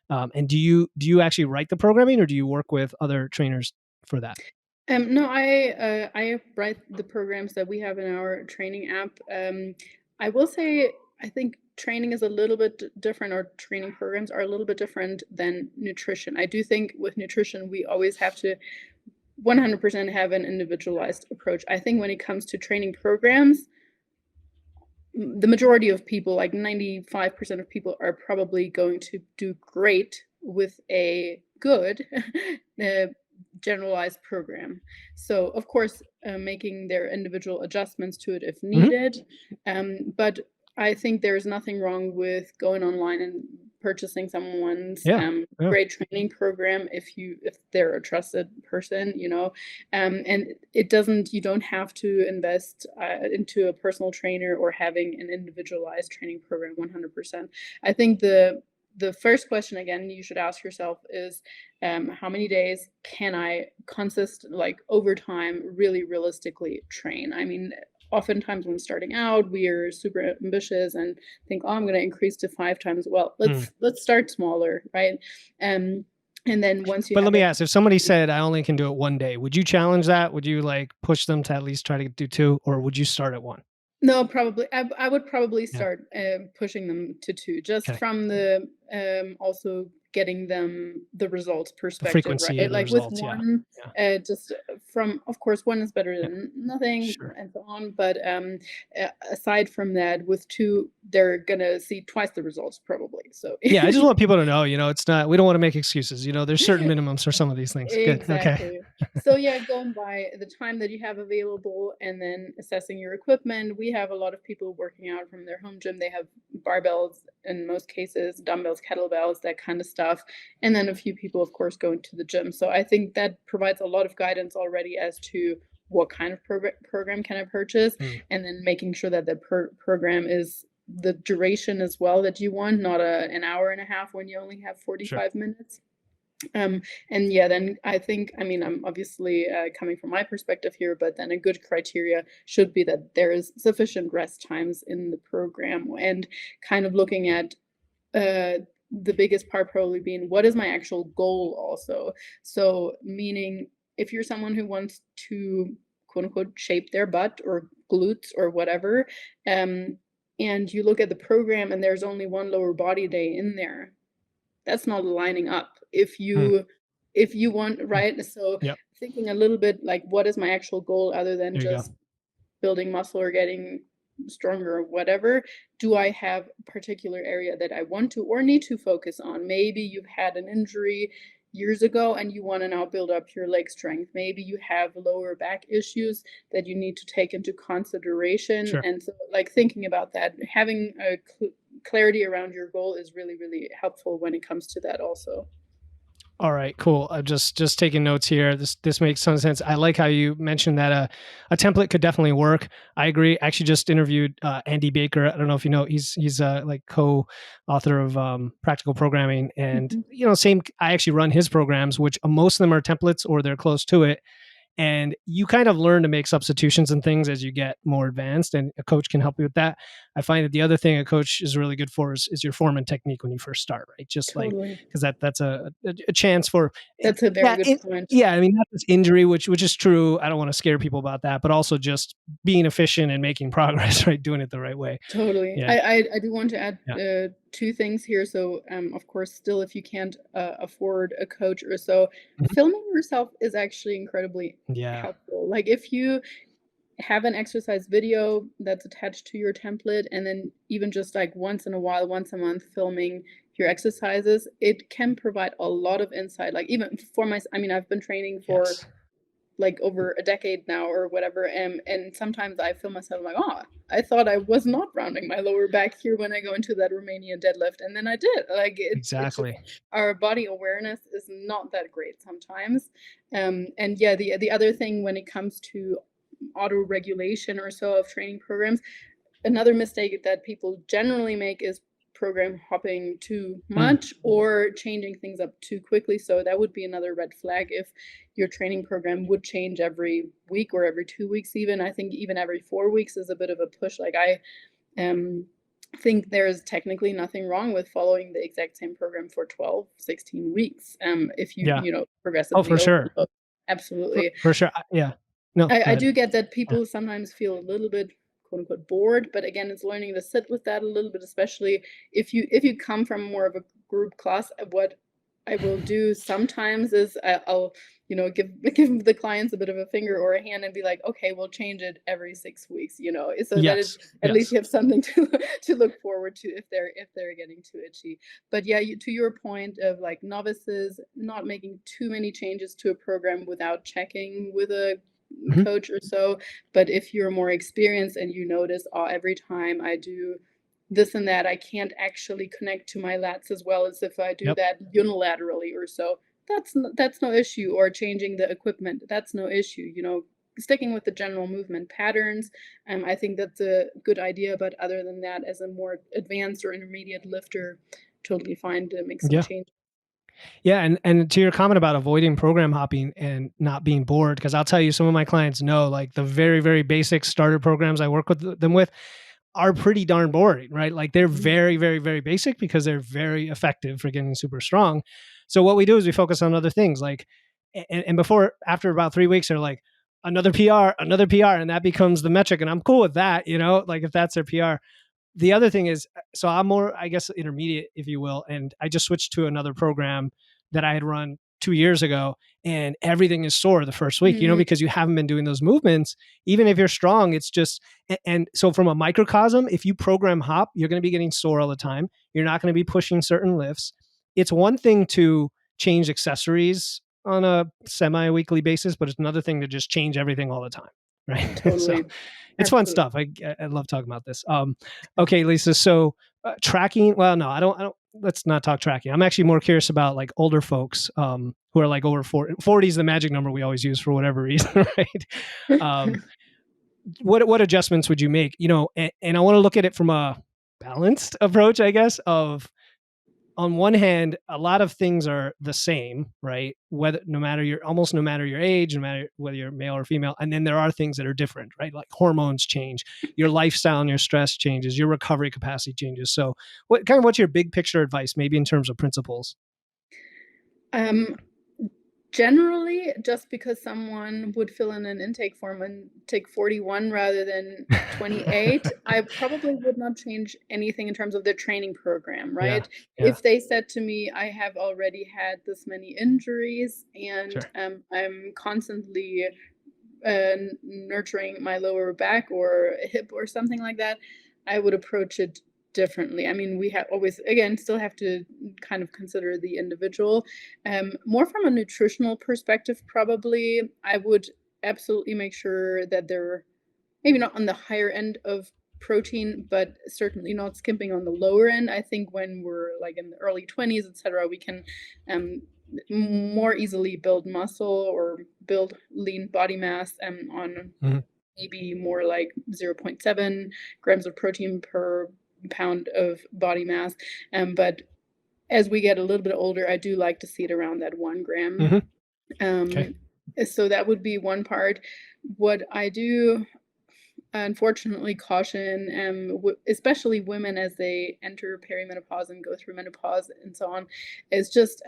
And do you actually write the programming, or do you work with other trainers for that? No, I write the programs that we have in our training app. I will say, I think training is a little bit different, or training programs are a little bit different than nutrition. I do think with nutrition, we always have to 100% have an individualized approach. I think when it comes to training programs, the majority of people, like 95% of people, are probably going to do great with a good generalized program. So of course, making their individual adjustments to it if needed. But I think there's nothing wrong with going online and purchasing someone's great training program if they're a trusted person, and you don't have to invest into a personal trainer or having an individualized training program 100%. I think the first question, again, you should ask yourself is, how many days can I over time really realistically train? I mean, oftentimes when starting out, we are super ambitious and think, I'm going to increase to 5 times. Well, let's start smaller, right? And then once you. But let me ask: if somebody said, "I only can do it one day," would you challenge that? Would you push them to at least try to do 2, or would you start at 1? No, probably. I would probably start pushing them to 2, just from the also getting them the results perspective, the frequency, right? Like results, with one, just from, of course, 1 is better than nothing, and so on. But aside from that, with 2, they're gonna see twice the results probably. So yeah, I just want people to know, it's not. We don't want to make excuses. There's certain minimums for some of these things. Exactly. Good. Okay. So yeah, going by the time that you have available and then assessing your equipment. We have a lot of people working out from their home gym. They have barbells in most cases, dumbbells, kettlebells, that kind of stuff. And then a few people, of course, going to the gym. So I think that provides a lot of guidance already as to what kind of program can I purchase, and then making sure that the program is the duration as well that you want, not an hour and a half when you only have 45 minutes. And then I think, I'm obviously coming from my perspective here, but then a good criteria should be that there is sufficient rest times in the program, and kind of looking at the biggest part probably being, what is my actual goal also? So meaning, if you're someone who wants to quote unquote shape their butt or glutes or whatever, and you look at the program and there's only 1 lower body day in there, that's not lining up. If you want, right? So thinking a little bit like, what is my actual goal other than just building muscle or getting stronger or whatever? Do I have a particular area that I want to or need to focus on? Maybe you've had an injury years ago and you want to now build up your leg strength. Maybe you have lower back issues that you need to take into consideration. And so thinking about that, having a clarity around your goal is really, really helpful when it comes to that also. All right, cool. I'm just taking notes here. This makes some sense. I like how you mentioned that a template could definitely work. I agree. I actually just interviewed Andy Baker. I don't know if you know, he's co-author of Practical Programming, and same. I actually run his programs, which most of them are templates or they're close to it. And you kind of learn to make substitutions and things as you get more advanced, and a coach can help you with that. I find that the other thing a coach is really good for is your form and technique when you first start, right? Just like, Totally. because that's a chance for That's a very good point. yeah, I mean, not this injury, which is true. I don't want to scare people about that, but also just being efficient and making progress, right? Doing it the right way. Totally. Yeah. I do want to add Yeah. two things here. So, of course, still, if you can't afford a coach or so, Mhm. filming yourself is actually incredibly Yeah. helpful. Like if you have an exercise video that's attached to your template, and then even just like once in a while, once a month, filming your exercises, it can provide a lot of insight. Like even for my, I mean, I've been training for Yes. like over a decade now or whatever, and sometimes I feel myself like, oh, I thought I was not rounding my lower back here when I go into that Romanian deadlift, and then I did. Like it's just Exactly. our body awareness is not that great sometimes. And yeah, the other thing when it comes to auto regulation or so of training programs, another mistake that people generally make is program hopping too Mm. much or changing things up too quickly. So that would be another red flag if your training program would change every week or every 2 weeks even. I think even every 4 weeks is a bit of a push. Like I think there's technically nothing wrong with following the exact same program for 12, 16 weeks. If you, Yeah. you know, Oh, for progressively sure. overload. Absolutely. For sure. Yeah. No, go I ahead. do get that Yeah. people sometimes feel a little bit quote unquote bored, but again, it's learning to sit with that a little bit, especially if you come from more of a group class. What I will do sometimes is I'll you know give the clients a bit of a finger or a hand and be like, okay, we'll change it every 6 weeks, you know, so that Yes. it, at least Yes. you have something to look forward to if they're getting too itchy. But yeah, to your point of like novices not making too many changes to a program without checking with a Mhm. coach or so. But if you're more experienced and you notice, oh, every time I do this and that, I can't actually connect to my lats as well as if I do Yep. that unilaterally or so. That's no issue. Or changing the equipment, that's no issue. You know, sticking with the general movement patterns, I think that's a good idea. But other than that, as a more advanced or intermediate lifter, totally fine to make some Yeah. change. Yeah, and to your comment about avoiding program hopping and not being bored, because I'll tell you, some of my clients know, like the very, very basic starter programs I work with them with are pretty darn boring, right? Like they're Mhm. very, very, very basic because they're very effective for getting super strong. So what we do is we focus on other things, like, and before, after about 3 weeks, they're like, another PR, and that becomes the metric, and I'm cool with that, you know, like if that's their PR. The other thing is, so I'm more, I guess, intermediate, if you will, and I just switched to another program that I had run 2 years ago, and everything is sore the first week, you know, Mhm. because you haven't been doing those movements. Even if you're strong, it's just, and so from a microcosm, if you program hop, you're going to be getting sore all the time. You're not going to be pushing certain lifts. It's one thing to change accessories on a semi-weekly basis, but it's another thing to just change everything all the time, right? So Totally. it's fun Absolutely. stuff. I love talking about this. Okay, Lisa. So tracking. Well, no, I don't. Let's not talk tracking. I'm actually more curious about like older folks who are like over 40. 40 is the magic number we always use for whatever reason, right? Um, what adjustments would you make? You know, and I want to look at it from a balanced approach, I guess, of on one hand, a lot of things are the same, right? Whether no matter your age, no matter whether you're male or female, and then there are things that are different, right? Like hormones change, your lifestyle and your stress changes, your recovery capacity changes. So, what's your big picture advice, maybe in terms of principles? Um, Generally, just because someone would fill in an intake form and take 41 rather than 28, I probably would not change anything in terms of their training program, Yeah, right? yeah, If they said to me, I have already had this many injuries and sure. I'm constantly nurturing my lower back or hip or something like that, I would approach it differently. I mean, we have always, again, still have to kind of consider the individual. More from a nutritional perspective, probably, I would absolutely make sure that they're maybe not on the higher end of protein, but certainly not skimping on the lower end. I think when we're like in the early 20s, etc., we can um, more easily build muscle or build lean body mass on Mhm. maybe more like 0.7 grams of protein per pound of body mass. But as we get a little bit older, I do like to see it around that 1 gram. Mhm. Okay. Um, so that would be one part. What I do unfortunately caution, especially women as they enter perimenopause and go through menopause and so on, is just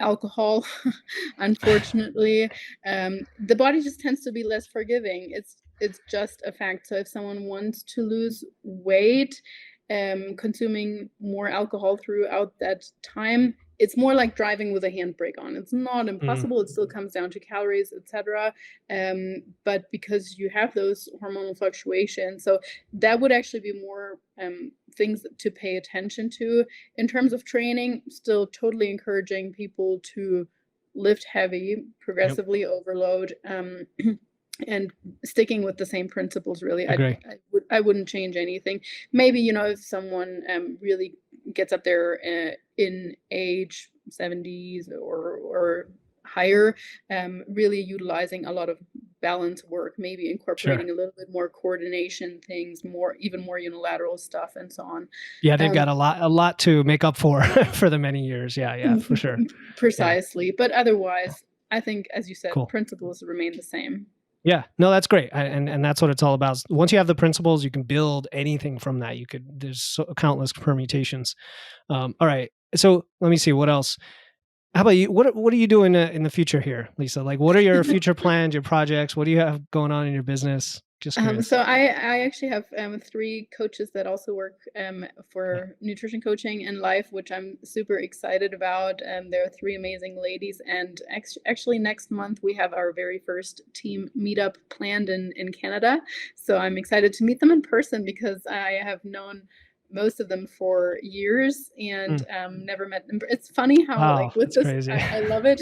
alcohol. Unfortunately, the body just tends to be less forgiving. It's just a fact. So if someone wants to lose weight, consuming more alcohol throughout that time, it's more like driving with a handbrake on. It's not impossible. It still comes down to calories, etc. But because you have those hormonal fluctuations, so that would actually be more things to pay attention to. In terms of training, still totally encouraging people to lift heavy, progressively overload, and sticking with the same principles. Really, Agree. I wouldn't change anything. Maybe, you know, if someone really gets up there in age, 70s or higher, really utilizing a lot of balance work, maybe incorporating a little bit more coordination things, even more unilateral stuff, and so on. Yeah, they've got a lot to make up for for the many years. Yeah, for sure. Precisely. Yeah. But otherwise, I think, as you said, cool. Principles remain the same. Yeah, no, that's great. And that's what it's all about. Once you have the principles, you can build anything from that. There's countless permutations. All right. So let me see what else. How about you? What are you doing in the future here, Lisa? Like, what are your future plans, your projects? What do you have going on in your business? Just curious. So I actually have 3 coaches that also work for nutrition coaching and life, which I'm super excited about. There are 3 amazing ladies, and actually next month we have our very first team meetup planned in Canada. So I'm excited to meet them in person, because I have known most of them for years and never met them. It's funny how like with this, crazy. I love it.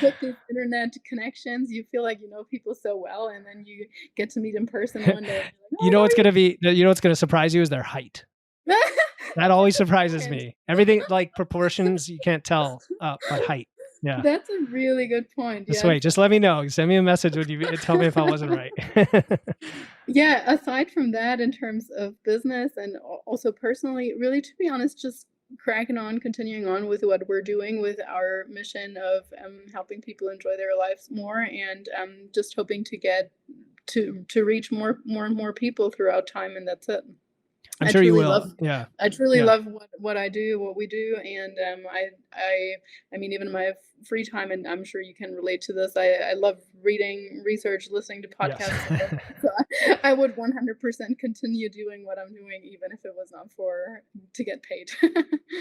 With these internet connections, you feel like you know people so well, and then you get to meet in person one day. Like, oh, you know what's gonna surprise you is their height. That always surprises me. Everything like proportions you can't tell, but height. Yeah, that's a really good point. Just wait. Just let me know. Send me a message when you tell me if I wasn't right. Yeah. Aside from that, in terms of business and also personally, really, to be honest, just cracking on, continuing on with what we're doing with our mission of helping people enjoy their lives more, and just hoping to get to reach more and more people throughout time, and that's it. I'm sure you will. I truly love what I do, what we do, and I mean, even in my free time, and I'm sure you can relate to this, I love reading, research, listening to podcasts. Yes. So I would 100% continue doing what I'm doing, even if it was not to get paid.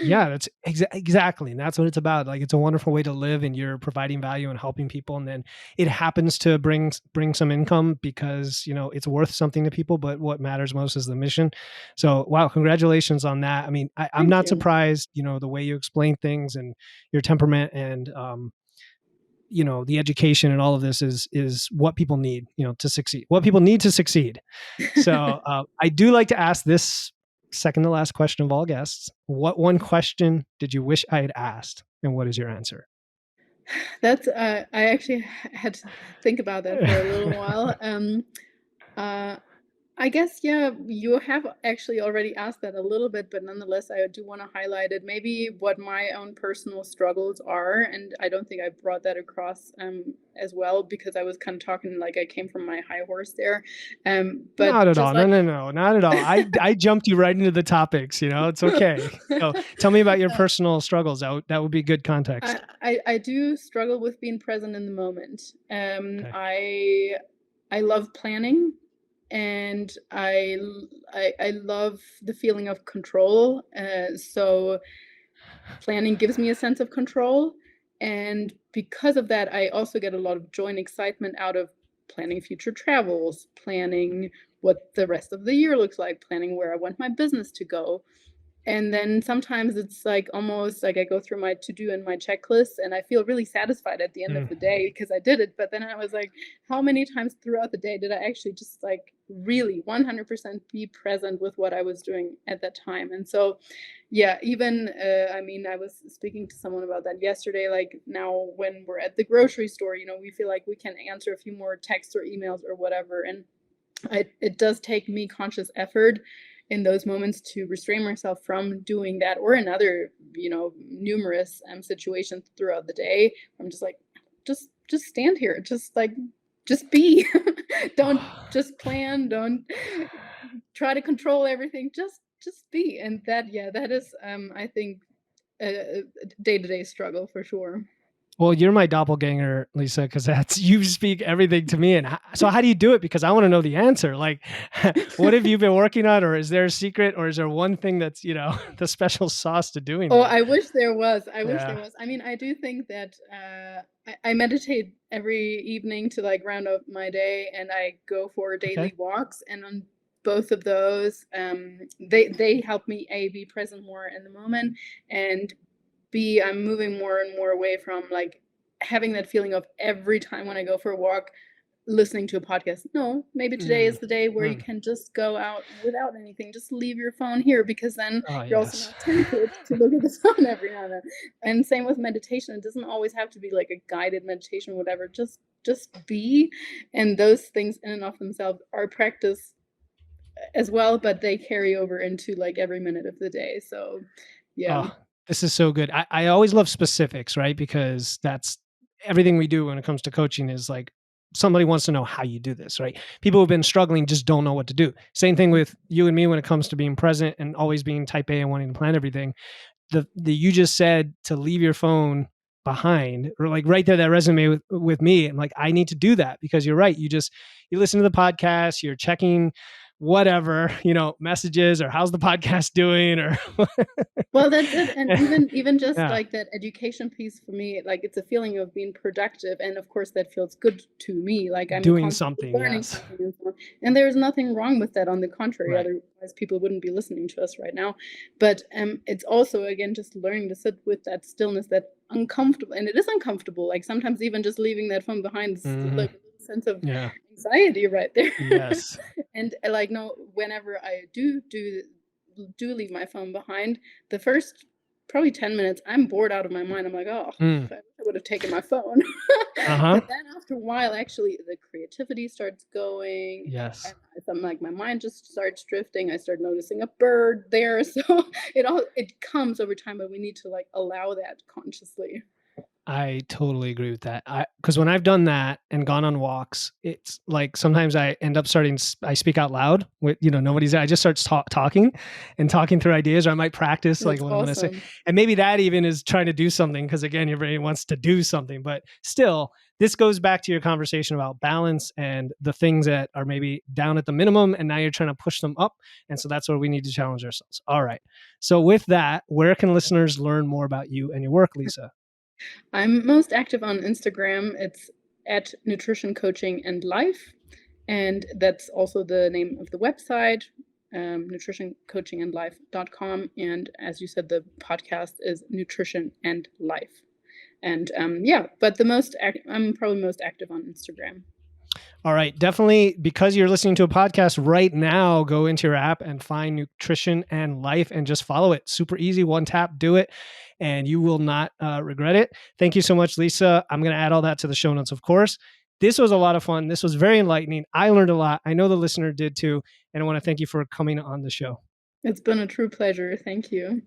Yeah, that's exactly, and that's what it's about. Like, it's a wonderful way to live, and you're providing value and helping people, and then it happens to bring some income because, you know, it's worth something to people. But what matters most is the mission. So, wow, congratulations on that. I mean, I'm not surprised, you know, the way you explain things and your temperament, and you know, the education and all of this is what people need, you know, to succeed. What people need to succeed. So I do like to ask this second to last question of all guests. What one question did you wish I had asked, and what is your answer? That's I actually had to think about that for a little while. I guess, yeah, you have actually already asked that a little bit, but nonetheless, I do want to highlight it. Maybe what my own personal struggles are, and I don't think I brought that across as well, because I was kind of talking like I came from my high horse there. But not at all. No, not at all. I jumped you right into the topics. You know, it's okay. So tell me about your personal struggles. That would be good context. I do struggle with being present in the moment. I love planning. And I love the feeling of control. So planning gives me a sense of control. And because of that, I also get a lot of joy and excitement out of planning future travels, planning what the rest of the year looks like, planning where I want my business to go. And then sometimes it's like almost like I go through my to-do and my checklist, and I feel really satisfied at the end of the day because I did it. But then I was like, how many times throughout the day did I actually just like really 100% be present with what I was doing at that time? And so, yeah, even, I mean, I was speaking to someone about that yesterday. Like, now when we're at the grocery store, you know, we feel like we can answer a few more texts or emails or whatever. And it does take me conscious effort in those moments to restrain myself from doing that, or in other, you know, numerous situations throughout the day. I'm just like, just stand here, just like just be. Don't just plan, don't try to control everything, just be. And that is I think a day-to-day struggle for sure. Well, you're my doppelganger, Lisa, because that's you speak everything to me. And so, how do you do it? Because I want to know the answer. Like, what have you been working on, or is there a secret, or is there one thing that's the special sauce to doing Oh, that? I wish there was. I wish there Yeah. was. I mean, I do think that I meditate every evening to like round up my day, and I go for daily Okay. walks. And on both of those, they help me be present more in the moment, and B, I'm moving more and more away from like having that feeling of every time when I go for a walk listening to a podcast. No, maybe today is the day where you can just go out without anything. Just leave your phone here, because then Oh, you're also yes. not tempted to look at the phone every now and then. And same with meditation. It doesn't always have to be like a guided meditation, whatever. Just be. And those things in and of themselves are practice as well, but they carry over into like every minute of the day. So yeah. Oh, this is so good. I always love specifics, right? Because that's everything we do when it comes to coaching is like somebody wants to know how you do this, right? People who've been struggling just don't know what to do. Same thing with you and me when it comes to being present and always being type A and wanting to plan everything. The you just said to leave your phone behind, or like right there, that resume with me. I'm like, I need to do that, because you're right. You listen to the podcast, you're checking whatever, messages, or how's the podcast doing, or Well, that's it. And even just yeah, like that education piece for me, like it's a feeling of being productive. And of course that feels good to me. Like I'm doing constantly something. learning Yes. something and so on. And there's nothing wrong with that. On the contrary, Right. otherwise people wouldn't be listening to us right now. But it's also again just learning to sit with that stillness, that uncomfortable, and it is uncomfortable. Like sometimes even just leaving that phone behind is Hmm. like a little sense of Yeah. anxiety right there. Yes. And like no, whenever I do leave my phone behind, the first probably 10 minutes, I'm bored out of my mind. I'm like, oh, Mm. I wish I would have taken my phone. Uh-huh. But then after a while, actually, the creativity starts going, Yes. and I'm like, my mind just starts drifting. I start noticing a bird there. So it comes over time, but we need to like allow that consciously. I totally agree with that. Because when I've done that and gone on walks, it's like sometimes I end up I speak out loud with, nobody's, I just start talking and talking through ideas, or I might practice like That's what I'm going to say. awesome. And maybe that even is trying to do something, because again, your brain wants to do something, but still, this goes back to your conversation about balance and the things that are maybe down at the minimum, and now you're trying to push them up. And so that's where we need to challenge ourselves. All right. So with that, where can listeners learn more about you and your work, Lisa? I'm most active on Instagram. It's at Nutrition Coaching and Life. And that's also the name of the website, nutritioncoachingandlife.com. And as you said, the podcast is Nutrition and Life. And yeah, but I'm probably most active on Instagram. All right. Definitely, because you're listening to a podcast right now, go into your app and find Nutrition and Life and just follow it. Super easy. One tap, do it, and you will not regret it. Thank you so much, Lisa. I'm going to add all that to the show notes, of course. This was a lot of fun. This was very enlightening. I learned a lot. I know the listener did too. And I want to thank you for coming on the show. It's been a true pleasure. Thank you.